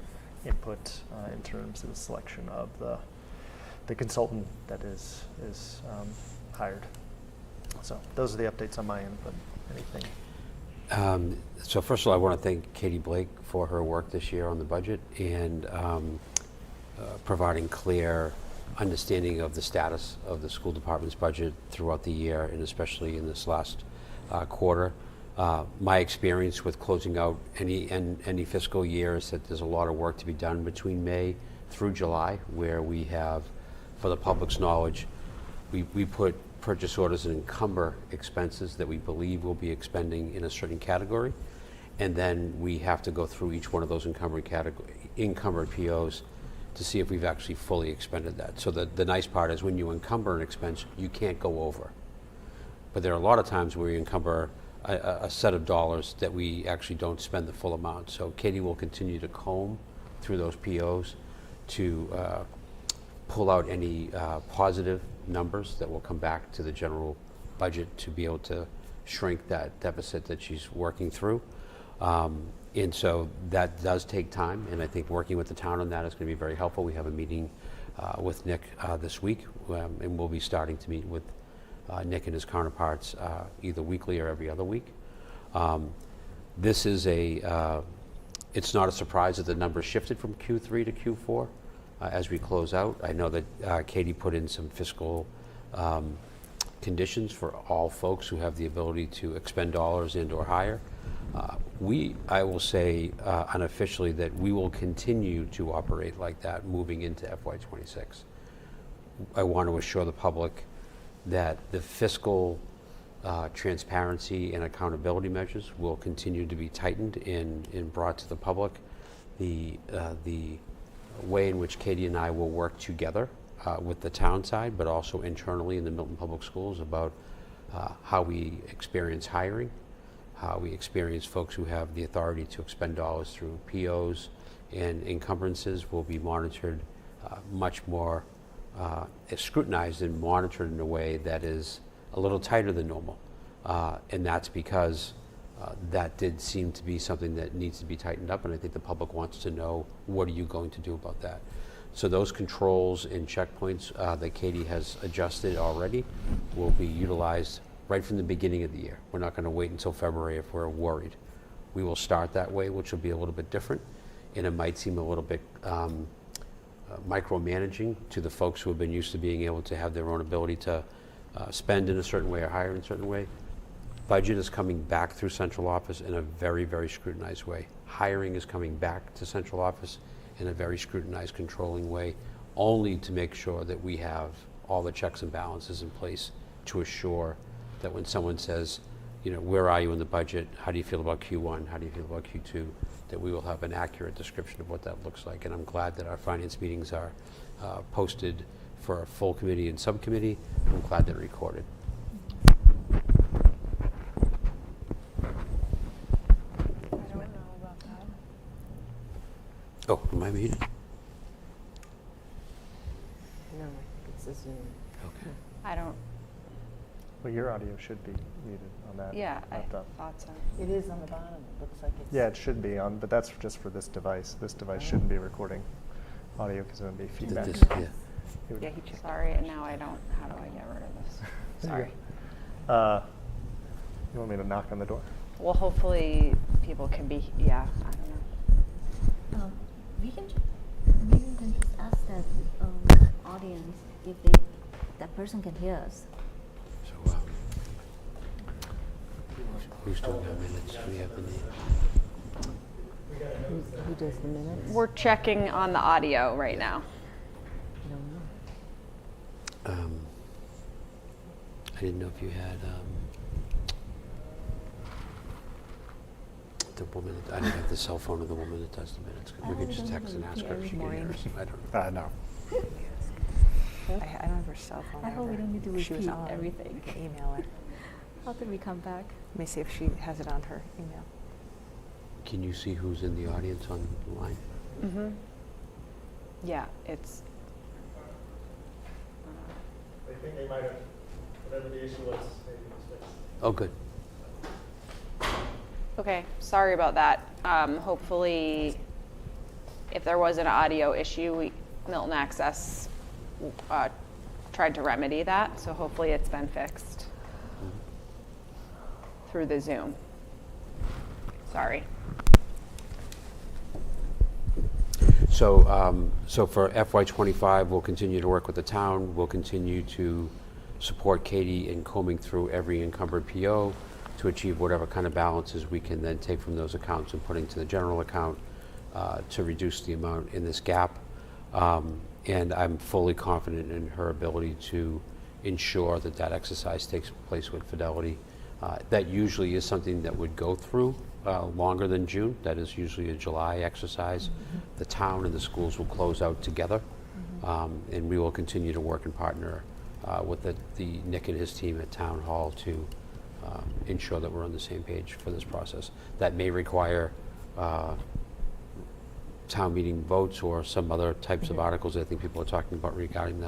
input in terms of the selection of the consultant that is hired. So those are the updates on my end, but anything? So first of all, I want to thank Katie Blake for her work this year on the budget and providing clear understanding of the status of the school department's budget throughout the year, and especially in this last quarter. My experience with closing out any fiscal year is that there's a lot of work to be done between May through July, where we have, for the public's knowledge, we put purchase orders and encumber expenses that we believe we'll be expending in a certain category, and then we have to go through each one of those encumbered POs to see if we've actually fully expended that. So the nice part is when you encumber an expense, you can't go over. But there are a lot of times where you encumber a set of dollars that we actually don't spend the full amount. So Katie will continue to comb through those POs to pull out any positive numbers that will come back to the general budget to be able to shrink that deficit that she's working through. And so that does take time, and I think working with the town on that is going to be very helpful. We have a meeting with Nick this week, and we'll be starting to meet with Nick and his counterparts either weekly or every other week. This is it's not a surprise that the numbers shifted from Q3 to Q4 as we close out. I know that Katie put in some fiscal conditions for all folks who have the ability to expend dollars and or hire. I will say unofficially that we will continue to operate like that moving into FY26. I want to assure the public that the fiscal transparency and accountability measures will continue to be tightened and brought to the public. The way in which Katie and I will work together with the town side, but also internally in the Milton Public Schools about how we experience hiring, how we experience folks who have the authority to expend dollars through POs and encumbrances will be monitored much more scrutinized and monitored in a way that is a little tighter than normal. And that's because that did seem to be something that needs to be tightened up, and I think the public wants to know, what are you going to do about that? So those controls and checkpoints that Katie has adjusted already will be utilized right from the beginning of the year. We're not going to wait until February if we're worried. We will start that way, which will be a little bit different, and it might seem a little bit micromanaging to the folks who have been used to being able to have their own ability to spend in a certain way or hire in a certain way. Budget is coming back through central office in a very, very scrutinized way. Hiring is coming back to central office in a very scrutinized, controlling way, only to make sure that we have all the checks and balances in place to assure that when someone says, you know, where are you in the budget? How do you feel about Q1? How do you feel about Q2? That we will have an accurate description of what that looks like. And I'm glad that our finance meetings are posted for a full committee and subcommittee. I'm glad they're recorded. Oh, am I muted? No, it's a Zoom. Okay. I don't, Well, your audio should be muted on that yeah, I laptop. thought so. It is on the bottom. It looks like it's. Yeah, it should be on, but that's just for this device. This device shouldn't be recording audio because it would be feedback. This, yeah. It would- Yeah, he checked. Sorry, and now I don't, how do I get rid of this? There you Sorry. go. You want me to knock on the door? Well, hopefully people can be, yeah, I don't know. Maybe we can just ask that audience if that person can hear us. So, who's doing our minutes? Do we have the name? Who does the minutes? We're checking on the audio right now. I don't know. I didn't know if you had the woman. I don't have the cell phone of the woman that does the minutes. We could just text and ask her if she can hear us. I don't know. No. I don't have her cell phone. I hope we ever. don't need to If she was repeat on, everything. I can email her. How can we come back? Let me see if she has it on her email. Can you see who's in the audience on the line? Mm-hmm. Yeah, it's, I think they might have, whatever the issue was, maybe it was fixed. Oh, good. okay, sorry about that. Hopefully, if there was an audio issue, Milton Access tried to remedy that, so hopefully it's been fixed through the Zoom. Sorry. So for FY25, we'll continue to work with the town. We'll continue to support Katie in combing through every encumbered PO to achieve whatever kind of balances we can then take from those accounts and put into the general account to reduce the amount in this gap. And I'm fully confident in her ability to ensure that that exercise takes place with fidelity. That usually is something that would go through longer than June. That is usually a July exercise. The town and the schools will close out together, and we will continue to work and partner with the Nick and his team at Town Hall to ensure that we're on the same page for this process. That may require town meeting votes or some other types of articles I think people are talking about regarding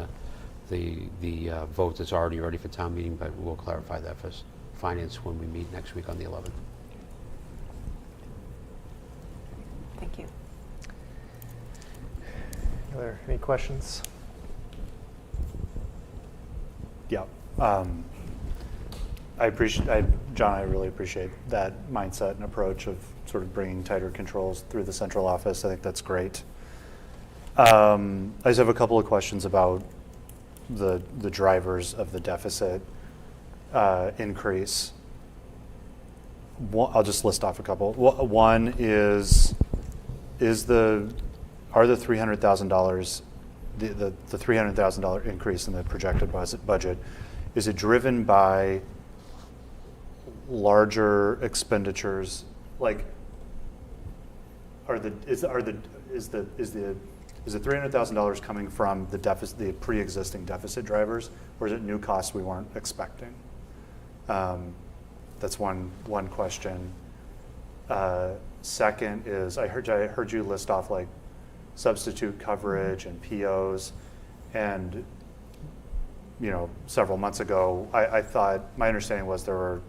the vote that's already ready for town meeting, but we'll clarify that for finance when we meet next week on the 11th. Thank you. Are there any questions? Yeah. John, I really appreciate that mindset and approach of sort of bringing tighter controls through the central office. I think that's great. I just have a couple of questions about the drivers of the deficit increase. I'll just list off a couple. One are the $300,000, the $300,000 increase in the projected budget, is it driven by larger expenditures? Like, is the $300,000 coming from the deficit, the pre-existing deficit drivers, or is it new costs we weren't expecting? That's one question. Second is I heard you list off like substitute coverage and POs, and several months ago I thought my understanding was there were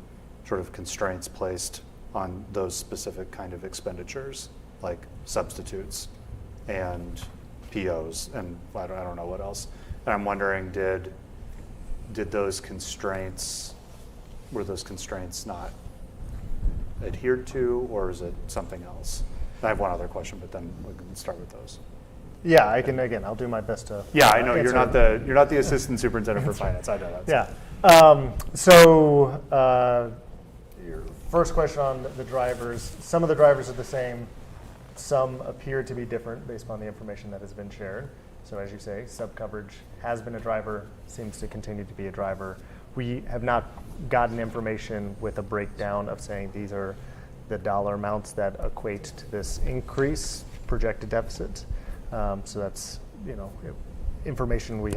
sort of constraints placed on those specific kind of expenditures, like substitutes and POs, and I don't know what else. And I'm wondering, did those constraints, were those constraints not adhered to, or is it something else? I have one other question, but then we can start with those. Yeah, I'll do my best to. Yeah, I know you're not the assistant superintendent for finance. I know that. Yeah. So your first question on the drivers. Some of the drivers are the same. Some appear to be different based on the information that has been shared. So as you say, sub-coverage has been a driver, seems to continue to be a driver. We have not gotten information with a breakdown of saying these are the dollar amounts that equate to this increase projected deficit. So that's information we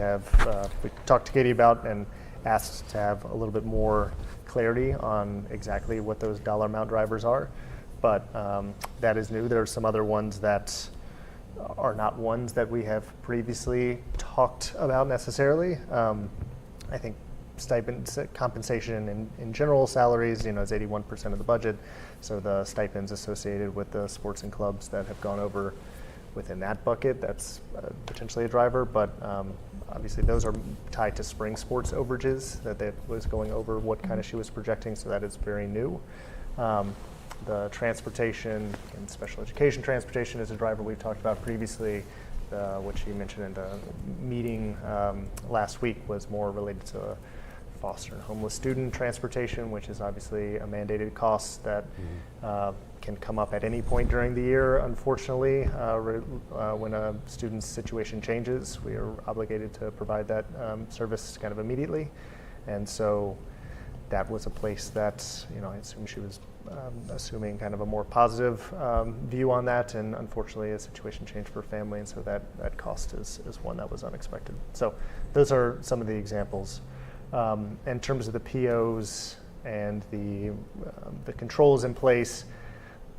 talked to Katie about and asked to have a little bit more clarity on exactly what those dollar amount drivers are. But that is new. There are some other ones that are not ones that we have previously talked about necessarily. I think stipend compensation in general salaries, is 81% of the budget. So the stipends associated with the sports and clubs that have gone over within that bucket, that's potentially a driver. But obviously those are tied to spring sports overages that was going over what kind of she was projecting. So that is very new. The transportation and special education transportation is a driver we've talked about previously. Which you mentioned in the meeting last week was more related to foster and homeless student transportation, which is obviously a mandated cost that can come up at any point during the year. Unfortunately, when a student's situation changes, we are obligated to provide that service kind of immediately. And so that was a place that, I assume she was assuming kind of a more positive view on that, and unfortunately a situation changed for her family, and so that cost is one that was unexpected. So those are some of the examples. In terms of the POs and the controls in place,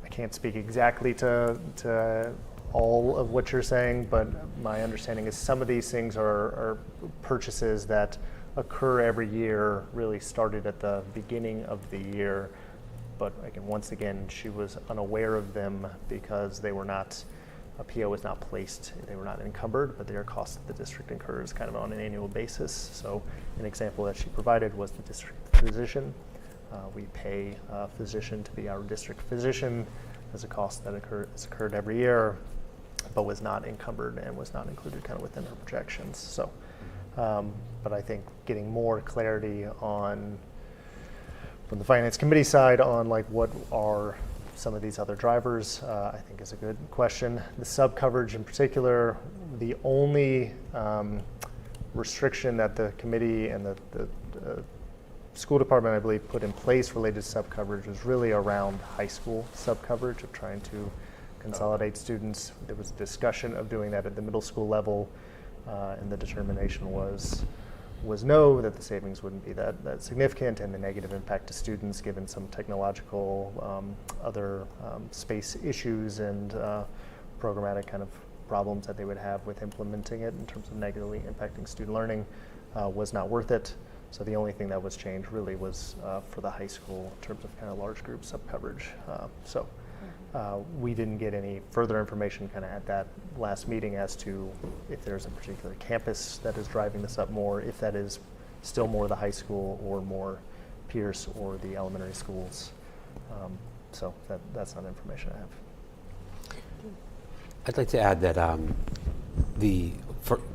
I can't speak exactly to all of what you're saying, but my understanding is some of these things are purchases that occur every year, really started at the beginning of the year. But again, once again, she was unaware of them because a PO was not placed, they were not encumbered, but they are costs that the district incurs kind of on an annual basis. So an example that she provided was the district physician. We pay a physician to be our district physician as a cost that has occurred every year, but was not encumbered and was not included kind of within her projections. So, but I think getting more clarity from the finance committee side on like what are some of these other drivers, I think is a good question. The sub-coverage in particular, the only restriction that the committee and the school department, I believe, put in place related to sub-coverage was really around high school sub-coverage, of trying to consolidate students. There was a discussion of doing that at the middle school level, and the determination was no, that the savings wouldn't be that significant, and the negative impact to students given some technological, other space issues and programmatic kind of problems that they would have with implementing it in terms of negatively impacting student learning was not worth it. So the only thing that was changed really was for the high school in terms of kind of large group sub-coverage. So we didn't get any further information kind of at that last meeting as to if there's a particular campus that is driving this up more, if that is still more the high school or more Pierce or the elementary schools. So that's not information I have. I'd like to add that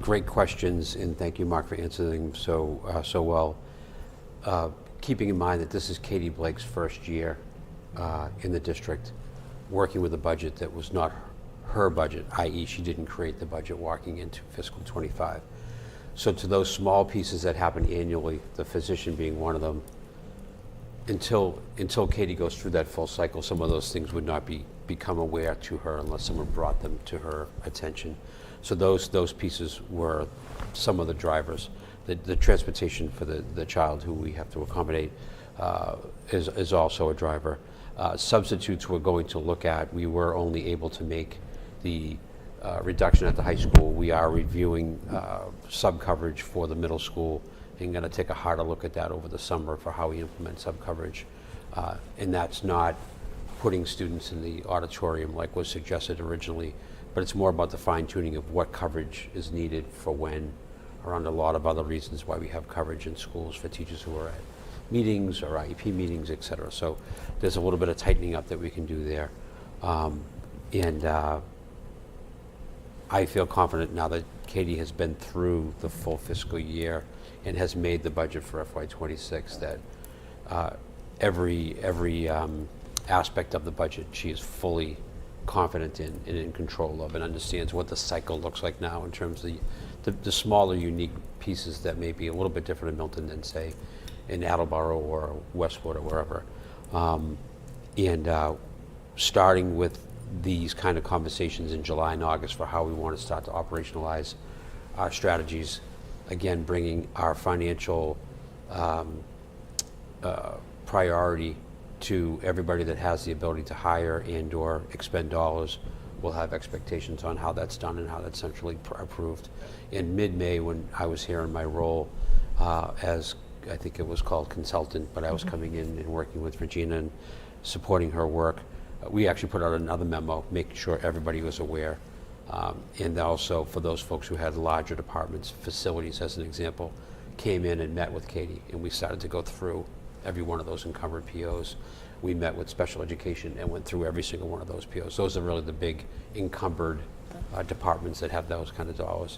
great questions, and thank you, Mark, for answering them so well. Keeping in mind that this is Katie Blake's first year in the district working with a budget that was not her budget, i.e. she didn't create the budget walking into fiscal '25. So to those small pieces that happen annually, the physician being one of them, until Katie goes through that full cycle, some of those things would not become aware to her unless someone brought them to her attention. So those pieces were some of the drivers. The transportation for the child who we have to accommodate is also a driver. Substitutes we're going to look at, we were only able to make the reduction at the high school. We are reviewing sub-coverage for the middle school and going to take a harder look at that over the summer for how we implement sub-coverage. And that's not putting students in the auditorium like was suggested originally, but it's more about the fine-tuning of what coverage is needed for when, around a lot of other reasons why we have coverage in schools for teachers who are at meetings or IEP meetings, et cetera. So there's a little bit of tightening up that we can do there. I feel confident now that Katie has been through the full fiscal year and has made the budget for FY26 that every aspect of the budget she is fully confident in and in control of, and understands what the cycle looks like now in terms of the smaller unique pieces that may be a little bit different in Milton than say in Attleboro or Westwood or wherever. Starting with these kind of conversations in July and August for how we want to start to operationalize our strategies, again bringing our financial priority to everybody that has the ability to hire and or expend dollars. We'll have expectations on how that's done and how that's centrally approved. In mid-May, when I was here in my role as, I think it was called consultant, but I was coming in and working with Regina and supporting her work, we actually put out another memo, making sure everybody was aware. And also for those folks who had larger departments, facilities as an example, came in and met with Katie, and we started to go through every one of those encumbered POs. We met with special education and went through every single one of those POs. Those are really the big encumbered departments that have those kind of dollars,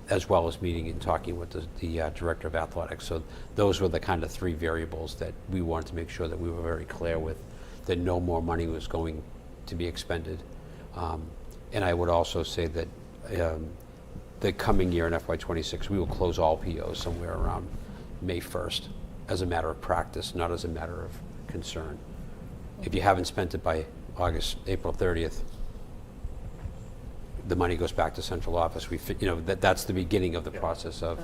as well as meeting and talking with the director of athletics. So those were the kind of three variables that we wanted to make sure that we were very clear with, that no more money was going to be expended. And I would also say that the coming year in FY26, we will close all POs somewhere around May 1st as a matter of practice, not as a matter of concern. If you haven't spent it by April 30th, the money goes back to central office. That's the beginning of the process of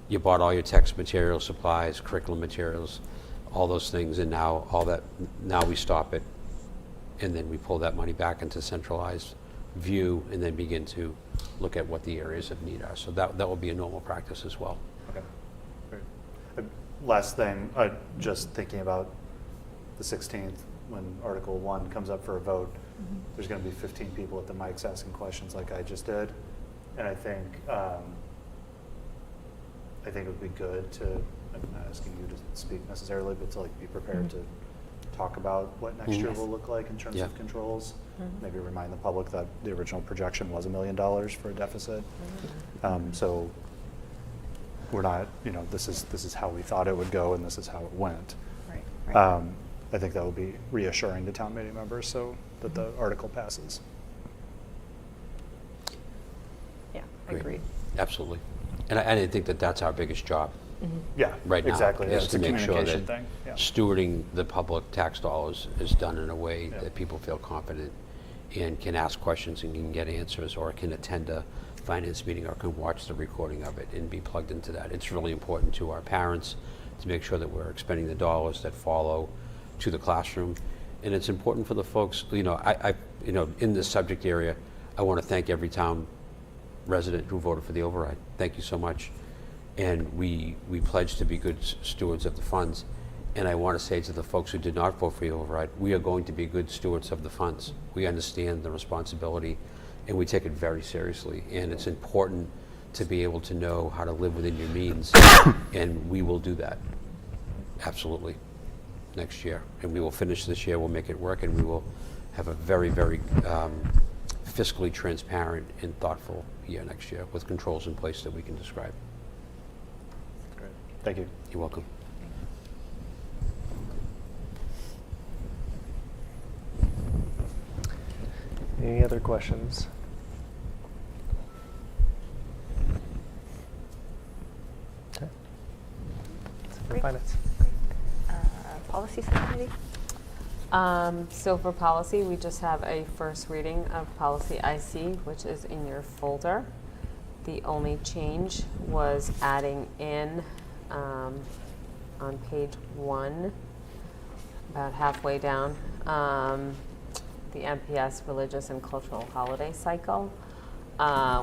you bought all your text materials, supplies, curriculum materials, all those things, and now we stop it, and then we pull that money back into centralized view and then begin to look at what the areas of need are. So that will be a normal practice as well. Okay, great. Last thing, just thinking about the 16th, when Article 1 comes up for a vote, there's going to be 15 people at the mics asking questions like I just did. And I think it would be good to, I'm not asking you to speak necessarily, but to be prepared to talk about what next year will look like in terms of controls. Maybe remind the public that the original projection was $1 million for a deficit. So we're not, this is how we thought it would go, and this is how it went. Right. I think that will be reassuring to town meeting members so that the article passes. Yeah, Great. agreed. Absolutely. And I think that that's our biggest job Yeah, right now. exactly. Is It's to a make sure that communication thing. Yeah. stewarding the public tax dollars is done in a way that people feel confident and can ask questions and can get answers, or can attend a finance meeting, or can watch the recording of it and be plugged into that. It's really important to our parents to make sure that we're expending the dollars that follow to the classroom. And it's important for the folks, in this subject area, I want to thank every town resident who voted for the override. Thank you so much. And we pledge to be good stewards of the funds. And I want to say to the folks who did not vote for the override, we are going to be good stewards of the funds. We understand the responsibility, and we take it very seriously. And it's important to be able to know how to live within your means, and we will do that, absolutely, next year. And we will finish this year, we'll make it work, and we will have a very, very fiscally transparent and thoughtful year next year with controls in place that we can describe. Great. Thank you. You're welcome. Any other questions? Okay. Great. Finance. Policy subcommittee? So for policy, we just have a first reading of policy IC, which is in your folder. The only change was adding in on page 1, about halfway down, the MPS religious and cultural holiday cycle,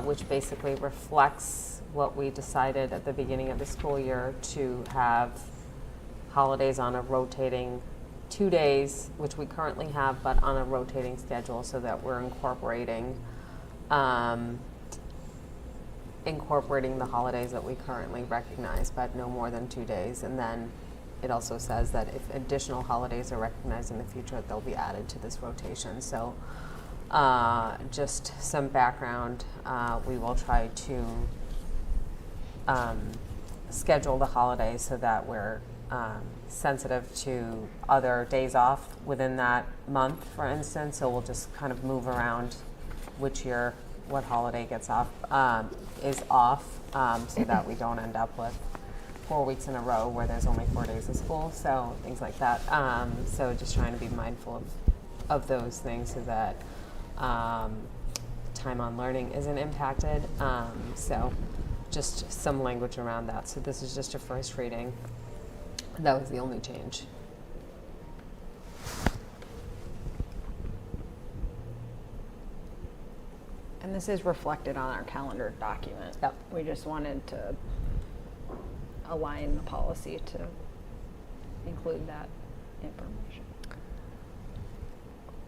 which basically reflects what we decided at the beginning of the school year to have holidays on a rotating 2 days, which we currently have, but on a rotating schedule, so that we're incorporating the holidays that we currently recognize, but no more than 2 days. And then it also says that if additional holidays are recognized in the future, they'll be added to this rotation. So just some background, we will try to schedule the holidays so that we're sensitive to other days off within that month, for instance. So we'll just kind of move around which year, what holiday gets off, is off, so that we don't end up with 4 weeks in a row where there's only 4 days of school, so things like that. So just trying to be mindful of those things so that time on learning isn't impacted. So just some language around that. So this is just a first reading. That was the only change. And this is reflected on our calendar document. Yep. We just wanted to align the policy to include that information.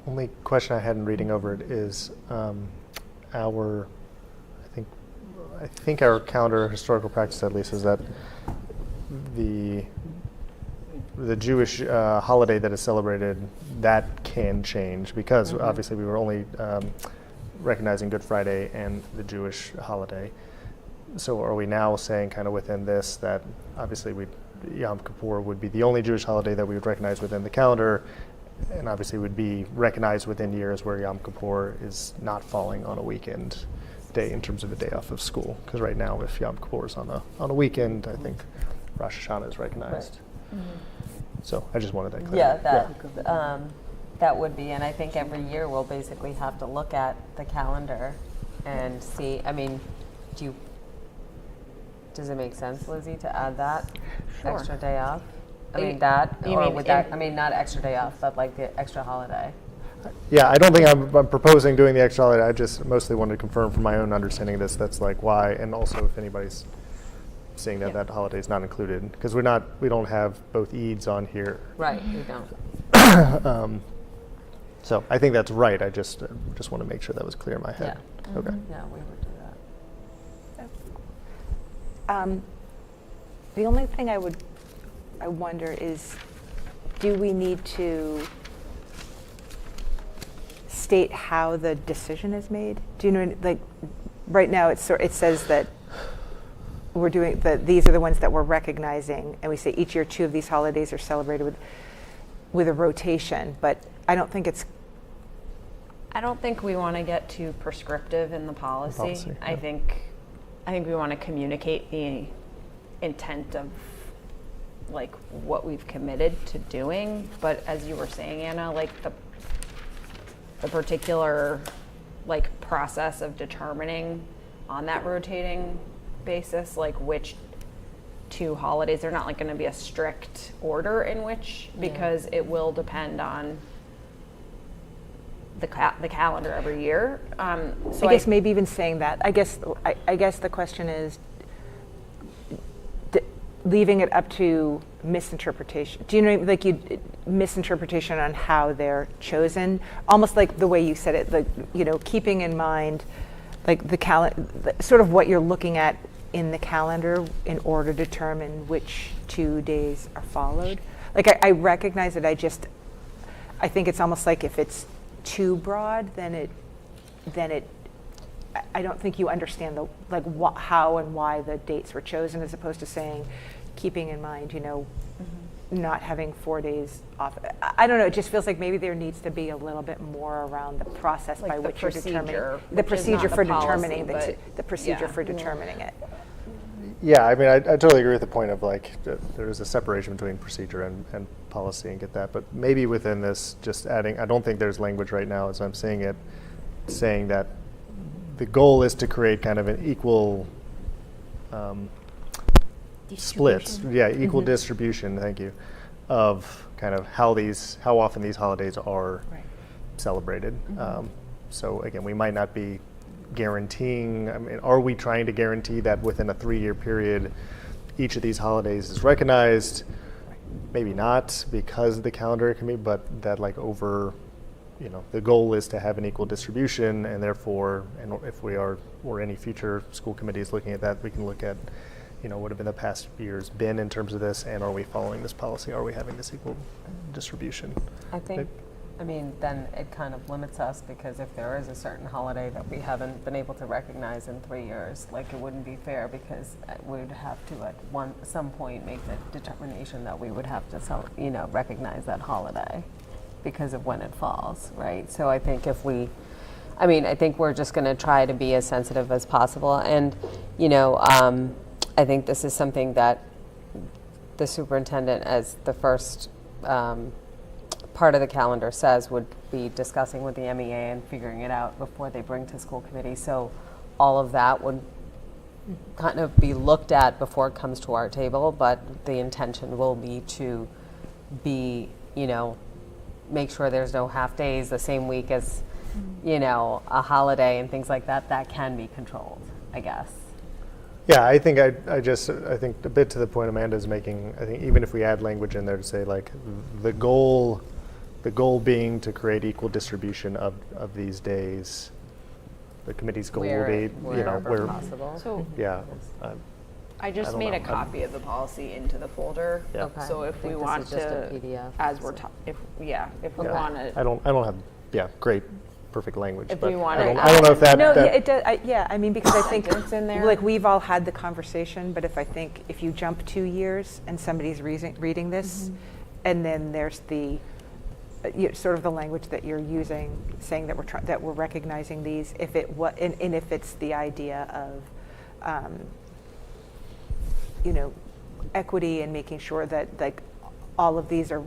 Only question I had in reading over it is I think our calendar historical practice at least is that the Jewish holiday that is celebrated, that can change because obviously we were only recognizing Good Friday and the Jewish holiday. So are we now saying kind of within this that obviously Yom Kippur would be the only Jewish holiday that we would recognize within the calendar, and obviously would be recognized within years where Yom Kippur is not falling on a weekend day in terms of a day off of school? Because right now, if Yom Kippur is on a weekend, I think Rosh Hashanah is recognized. Right. So I just wanted that clear. Yeah, that would be, and I think every year we'll basically have to look at the calendar and see. I mean, does it make sense, Lizzie, to add that extra day off? I mean that, You or mean would that? I mean, not extra day off, but like the extra holiday. Yeah, I don't think I'm proposing doing the extra holiday. I just mostly wanted to confirm from my own understanding of this. That's like why, and also if anybody's seeing that that holiday is not included, because we don't have both Eids on here. Right, we don't. So I think that's right. I just want to make sure that was clear in my head. Yeah. Okay. Yeah, we would do that. The only thing I wonder is, do we need to state how the decision is made? Do you know, like, right now it says that we're doing these are the ones that we're recognizing, and we say each year 2 of these holidays are celebrated with a rotation, but I don't think we want to get too prescriptive in the policy. Yeah. I think we want to communicate the intent of like what we've committed to doing. But as you were saying, Anna, like the particular like process of determining on that rotating basis, like which 2 holidays, they're not like going to be a strict order in which, because it will depend on the calendar every year. So I guess maybe even saying that, I guess the question is leaving it up to misinterpretation. Do you know, like misinterpretation on how they're chosen, almost like the way you said it, like, keeping in mind like the sort of what you're looking at in the calendar in order to determine which 2 days are followed. Like I recognize it, I think it's almost like if it's too broad, then I don't think you understand how and why the dates were chosen, as opposed to saying, keeping in mind, not having 4 days off. I don't know, it just feels like maybe there needs to be a little bit more around the process Like by the which you're determining. procedure, The which is not procedure the for policy, determining, but the procedure yeah. for determining it. Yeah, I mean, I totally agree with the point of like, there is a separation between procedure and policy and get that, but maybe within this, just adding, I don't think there's language right now as I'm seeing it, saying that the goal is to create kind of an equal split, Distribution. equal distribution, thank you, of kind of how often these holidays are celebrated. So again, we might not be guaranteeing, I mean, are we trying to guarantee that within a 3-year period, each of these holidays is recognized? Maybe not, because the calendar can be, but that like over, the goal is to have an equal distribution, and therefore, and if we are, or any future school committee is looking at that, we can look at, what have been the past years been in terms of this, and are we following this policy? Are we having this equal distribution? I think, then it kind of limits us, because if there is a certain holiday that we haven't been able to recognize in 3 years, like it wouldn't be fair, because we would have to at some point make the determination that we would have to recognize that holiday because of when it falls, right? So I think I think we're just going to try to be as sensitive as possible, and I think this is something that the superintendent, as the first part of the calendar says, would be discussing with the MEA and figuring it out before they bring to school committee. So all of that would kind of be looked at before it comes to our table, but the intention will be to make sure there's no half days the same week as, a holiday and things like that. That can be controlled, I guess. Yeah, I think I think a bit to the point Amanda's making, I think even if we add language in there to say like the goal being to create equal distribution of these days, the committee's goal will be, wherever possible. So yeah. I just don't made know. a copy of the policy into the folder. Yeah. Okay. So if I we think want this is just a to, PDF, as we're, so- if we want to. I don't have great perfect language, If but we want I to don't know if that. No, that yeah, it does, I mean, because I think, Sentence in there. like, we've all had the conversation, but if you jump 2 years and somebody's reading this, and then there's the, sort of the language that you're using, saying that we're recognizing these, if it's the idea of, equity and making sure that like all of these are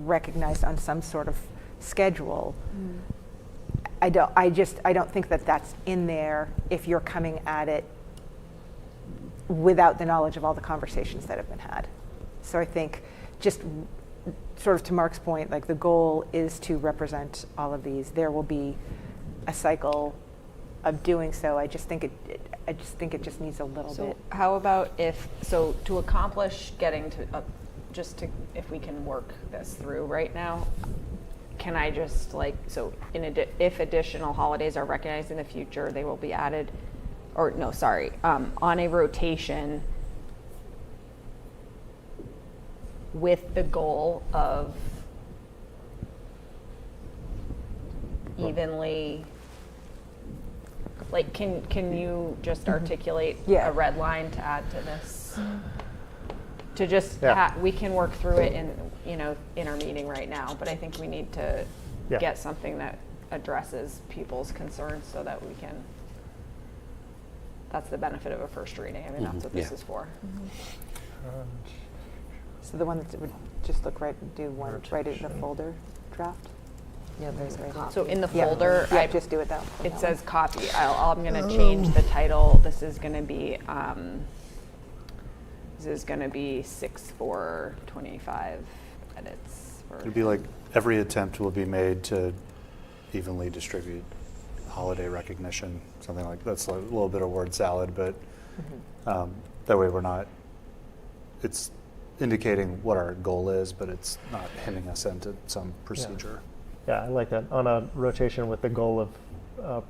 recognized on some sort of schedule. I don't think that that's in there if you're coming at it without the knowledge of all the conversations that have been had. So I think just sort of to Mark's point, like the goal is to represent all of these. There will be a cycle of doing so. I just think it just needs a little So bit. how about to accomplish getting to, if we can work this through right now, can I just if additional holidays are recognized in the future, they will be added, on a rotation with the goal of evenly, like, can you just articulate Yeah. a red line to add to this? To just, Yeah. we can work through it in our meeting right now, but I think we need to Yeah. get something that addresses people's concerns so that we can, that's the benefit of a first reading. I mean, that's what this Yeah. is for. So the one that would just look right, do one right in the folder draft? Yeah, there's a copy. So in the Yeah. folder, Yeah, just do it that. it says copy. I'm going to change the title. This is going to be, 6/4/25 edits. It'd be like every attempt will be made to evenly distribute holiday recognition, something like that's a little bit of word salad, but that way we're not, it's indicating what our goal is, but it's not hemming us into some procedure. Yeah, I like that. On a rotation with the goal of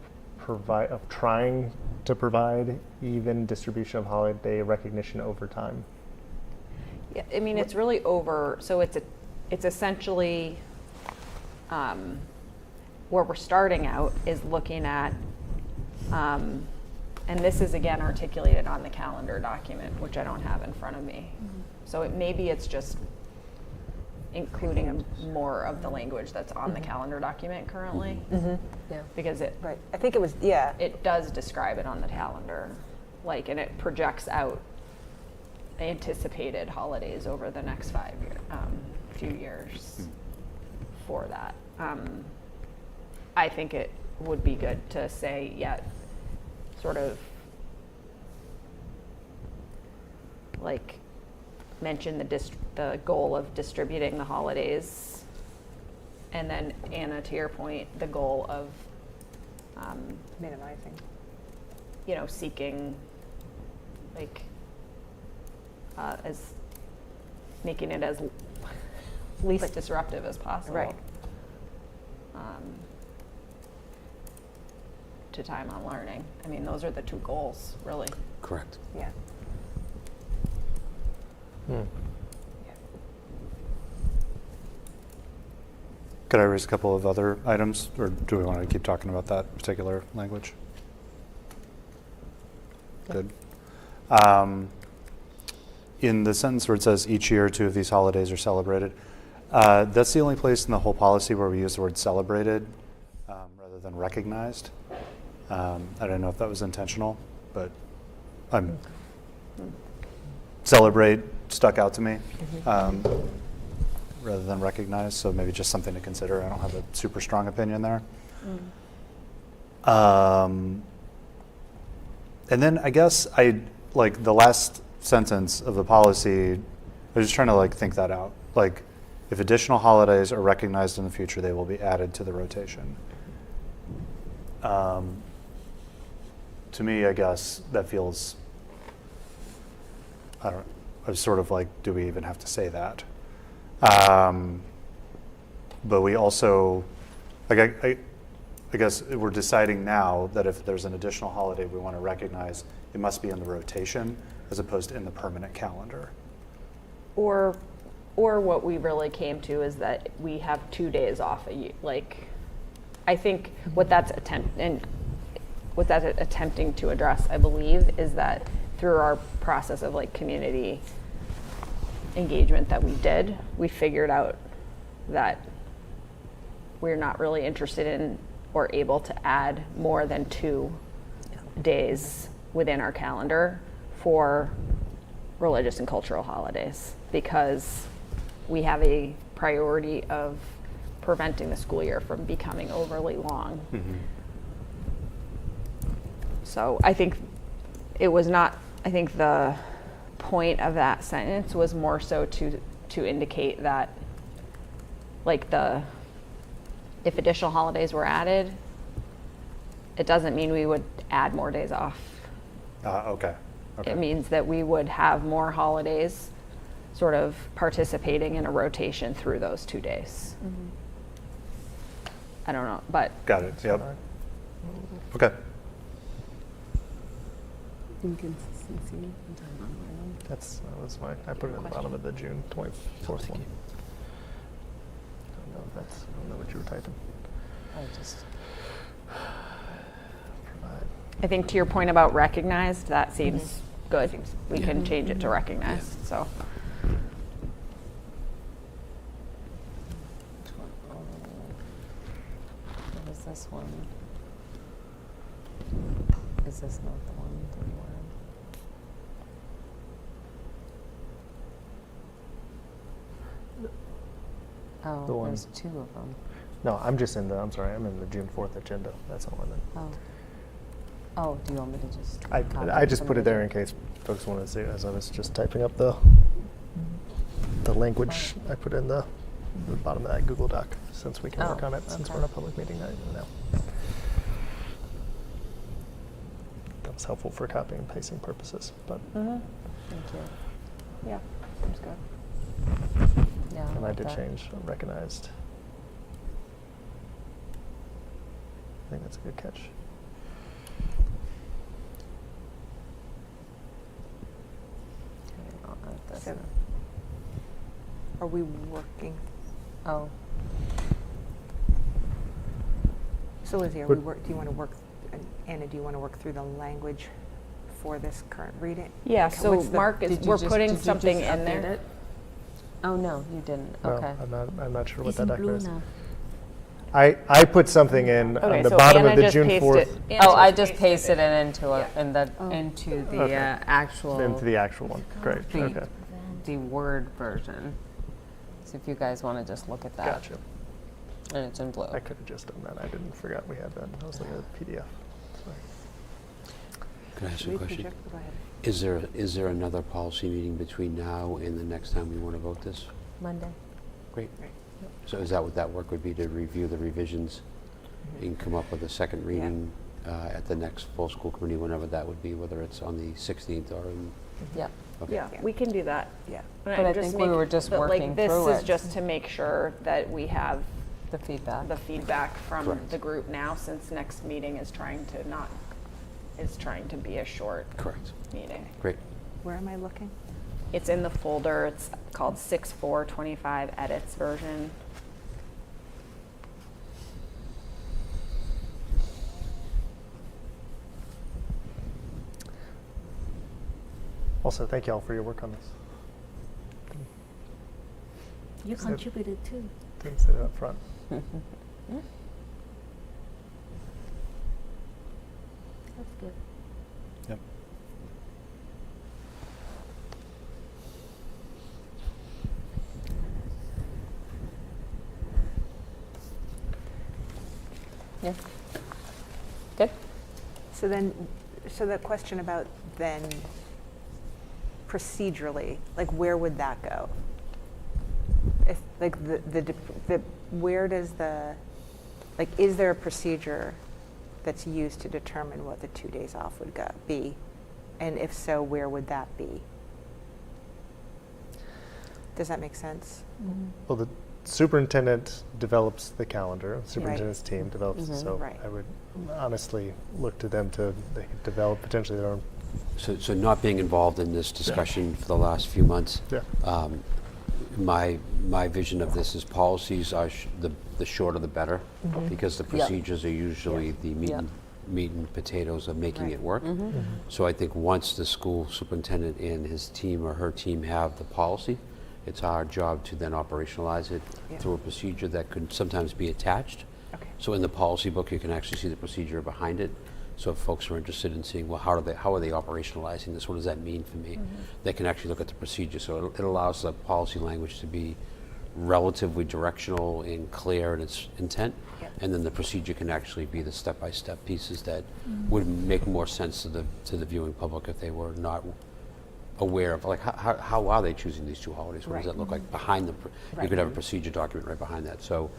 trying to provide even distribution of holiday recognition over time. Yeah, I mean, it's really so it's essentially, where we're starting out is looking at, and this is again articulated on the calendar document, which I don't have in front of me. So maybe it's just including more of the language that's on the calendar document currently. Yeah. Because it, Right, I think it was, yeah, it does describe it on the calendar, like, and it projects out anticipated holidays over the next few years for that. I think it would be good to say, yeah, sort of like mention the goal of distributing the holidays, and then Anna, to your point, the goal of minimizing. seeking like as making it as least disruptive as possible. Right. To time on learning. I mean, those are the two goals, really. Correct. Yeah. Could I raise a couple of other items, or do we want to keep talking about that particular language? Good. In the sentence where it says each year 2 of these holidays are celebrated, that's the only place in the whole policy where we use the word celebrated rather than recognized. I don't know if that was intentional, but celebrate stuck out to me rather than recognize, so maybe just something to consider. I don't have a super strong opinion there. And then I guess like the last sentence of the policy, I was just trying to think that out. Like, if additional holidays are recognized in the future, they will be added to the rotation. To me, I guess that feels, I was sort of like, do we even have to say that? But we also, I guess we're deciding now that if there's an additional holiday we want to recognize, it must be in the rotation as opposed to in the permanent calendar. Or what we really came to is that we have 2 days off a year. Like, I think what that's attempting to address, I believe, is that through our process of community engagement that we did, we figured out that we're not really interested in or able to add more than 2 days within our calendar for religious and cultural holidays, because we have a priority of preventing the school year from becoming overly long. So I think it was not, I think the point of that sentence was more so to indicate that if additional holidays were added, it doesn't mean we would add more days off. Okay. It means that we would have more holidays sort of participating in a rotation through those 2 days. I don't know, but Got it. Yep. Okay. Inconsistency in time on learning. That was fine. I put it at the bottom of the June 24th one. I don't know what you were typing. I just, I think to your point about recognized, that seems good. We can change it to recognized, so. what is this one? Is this not the one? Oh, The one- there's 2 of them. No, I'm in the June 4th agenda. That's all I'm in. Oh. Oh, do you want me to just? I copy just some put of it there the- in case folks wanted to see it, as I was just typing up the language I put in the bottom of that Google Doc, since we can work Oh, on it, since we're in a public meeting now. That was helpful for copying and pasting purposes, but Thank you. Yeah, seems good. Yeah. and I like did that. change recognized. I think that's a good catch. Okay, I'll add this So- in. Are we working? Oh, So Lizzie, Would- do you want to work, Anna, do you want to work through the language for this current reading? Yeah, so What's the- Mark Did you we're just- putting did you something just in update there. it? Oh, no, you didn't. No, Okay. I'm not sure what It's that in blue document is. now. I put something in Okay, on the so bottom Anna of the just June pasted- 4th Anna Oh, I just just pasted it into a, Yeah. in the, Oh. into the Okay. actual, into the actual one. Great. The- Okay. the Word version. So if you guys want to just look at that. Gotcha. And it's in blue. I could have just done that. I didn't forget we had that. I was looking at the PDF. Sorry. Can I ask Should you we a question? project? Go ahead. Is there another policy meeting between now and the next time we want to vote this? Monday. Great. So is that what that work would be, to review the revisions and come up with a second reading at the next full school committee, whenever that would be, whether it's on the 16th or in, Yep. okay. Yeah, we can do that. Yeah. But I think we were just working through This is it. just to make sure that we have The feedback. the feedback from Correct. the group now, since next meeting is trying to be a short Correct. meeting. Great. Where am I looking? It's in the folder. It's called 6/4/25 edits version. Also, thank you all for your work on this. You Said- contributed too. Didn't say it up front. That's good. Yep. Yeah. Good. So then, so the question about then procedurally, like where would that go? If, like the where does the, like is there a procedure that's used to determine what the 2 days off would be? And if so, where would that be? Does that make sense? Well, the superintendent develops the calendar. The superintendent's team develops it. So Right. I would honestly look to them to they could develop potentially their own. So not being involved in this discussion for the last few months, Yeah. my vision of this is policies are the shorter the better, because the procedures are usually the meat and potatoes of making Right. it work. So I think once the school superintendent and his team or her team have the policy, it's our job to then operationalize it Yeah. through a procedure that could sometimes be attached. Okay. So in the policy book, you can actually see the procedure behind it. So if folks are interested in seeing, well, how are they operationalizing this? What does that mean for me? They can actually look at the procedure. So it allows the policy language to be relatively directional and clear in its intent. Yep. And then the procedure can actually be the step-by-step pieces that would make more sense to the viewing public if they were not aware of, like, how are they choosing these two holidays? What does Right. that look like behind them? You Right. could have a procedure document right behind that. So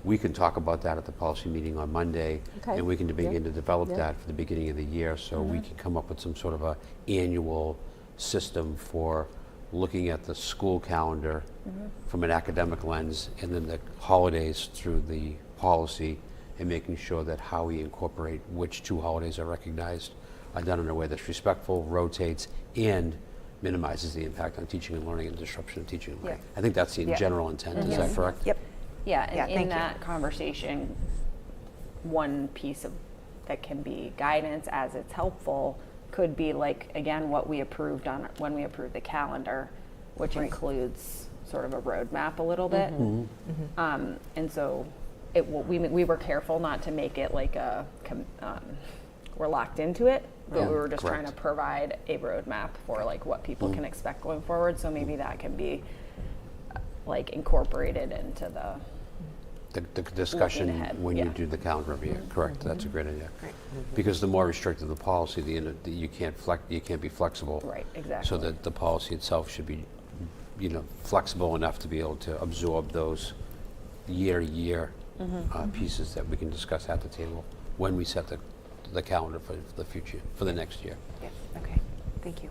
we can talk about that at the policy meeting on Monday, Okay. and we can begin to develop Yeah. that for the beginning of the year, so we can come up with some sort of a annual system for looking at the school calendar from an academic lens, and then the holidays through the policy, and making sure that how we incorporate which two holidays are recognized are done in a way that's respectful, rotates, and minimizes the impact on teaching and learning and disruption of teaching and learning. I think that's the Yeah. general intent, is that correct? Yep. Yeah, and Yeah, in thank you. that conversation, one piece of that can be guidance as it's helpful could be like, again, what we approved when we approved the calendar, which includes sort of a roadmap a little bit. And so we were careful not to make it like we're locked into it, but we were just trying to Correct. provide a roadmap for like what people can expect going forward. So maybe that can be like incorporated into The discussion ahead, when you yeah. do the calendar review, correct, that's a great idea. Because the more restrictive the policy, you can't be flexible. Right, exactly. So that the policy itself should be, flexible enough to be able to absorb those year-to-year pieces that we can discuss at the table when we set the calendar for the future, for the next year. Yes. Okay. Thank you.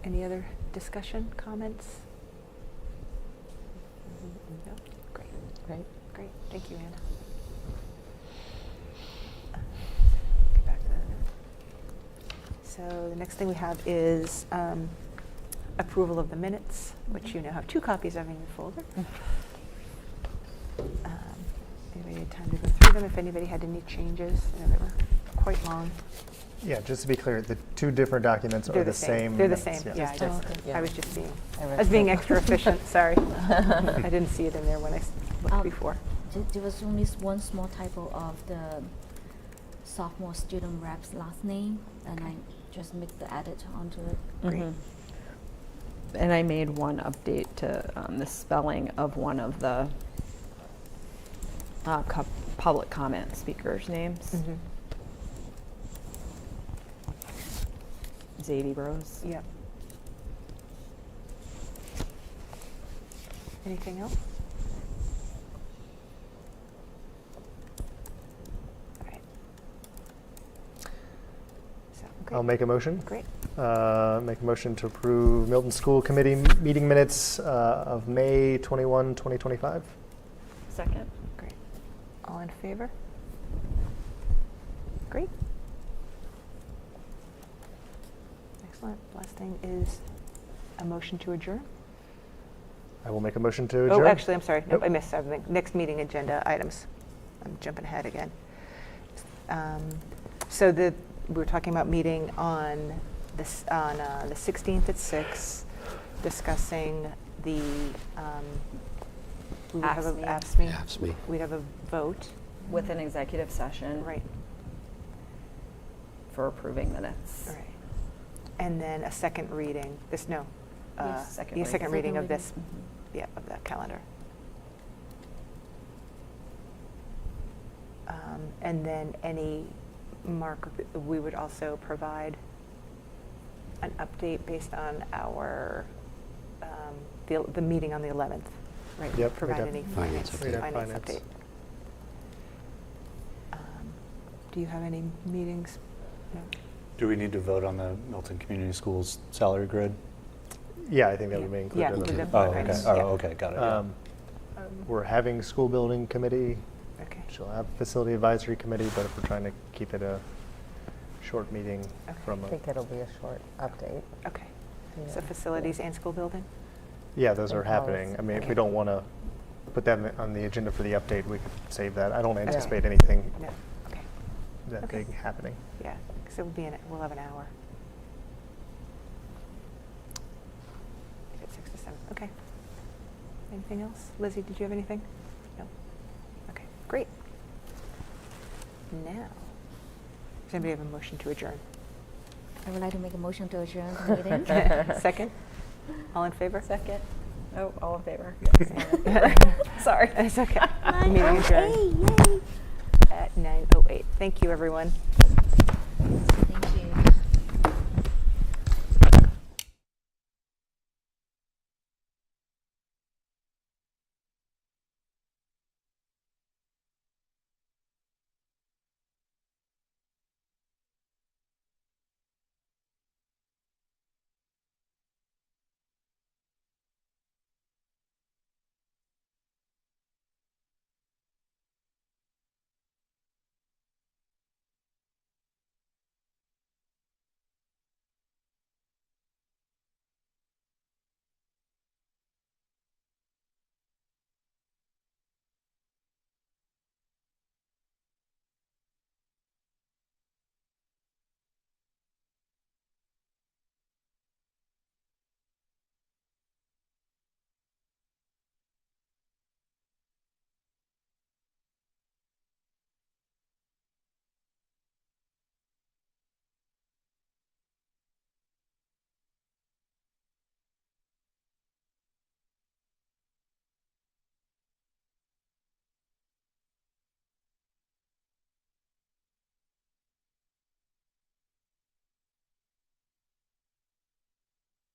Any other discussion, comments? No? Great. Great. Great. Thank you, Anna. Get back to that. So the next thing we have is approval of the minutes, which you now have 2 copies of in your folder. Anybody had time to go through them? If anybody had any changes, I know they were quite long. Yeah, just to be clear, the two different documents They're are the same. They're the minutes, same, yeah. yeah. Yeah. I was just being, I I read was being that. extra efficient, sorry. I didn't see it in there when I looked before. There was only one small typo of the sophomore student rep's last name, and I just make the edit onto it. Great. And I made one update to the spelling of one of the public comment speakers' names. Mhm. Zadie Rose. Yep. Anything else? All right. So, I'll great. make a motion. Great. Make a motion to approve Milton School Committee meeting minutes of May 21, 2025. Second. Great. All in favor? Great. Excellent. Last thing is a motion to adjourn. I will make a motion to adjourn. Oh, actually, I'm sorry. Nope, Nope. I missed something. Next meeting agenda items. I'm jumping ahead again. So we were talking about meeting on this on the 16th at 6, discussing the we would have a AFSCME. AFSCME. We'd have a vote, With an executive session right? for approving minutes. Right. And then a second reading. This no. Yes. Second Yeah, reading. second reading of Second this. Yeah, of that calendar. And then we would also provide an update based on our, the meeting on the 11th, right? Yep, we'd Provide have any finance finance update. We'd have finance finance. update. Do you have any meetings? No? Do we need to vote on the Milton Community Schools salary grid? Yeah, I think that would be included. Yeah, in with the- the Oh, okay. finance, Oh, yeah. okay. Got it. Yeah. We're having school building committee. Okay. She'll have facility advisory committee, but if we're trying to keep it a short meeting Okay. from I think it'll be a short update. Okay. So Yeah. facilities and school building? Yeah, those are And happening. policy. I mean, if Okay. we don't want to put them on the agenda for the update, we could save that. I don't Okay. anticipate anything No. Okay. that Okay. big happening. Yeah, because we'll have an hour. At 6 to 7, okay. Anything else? Lizzie, did you have anything? No? Okay, great. Now, does anybody have a motion to adjourn? I would like to make a motion to adjourn the meeting. Second? All in favor? Second. Oh, all in favor. Sorry. It's okay. Nine, Meeting oh, adjourned hey, yay. at 9:08. Thank you, everyone.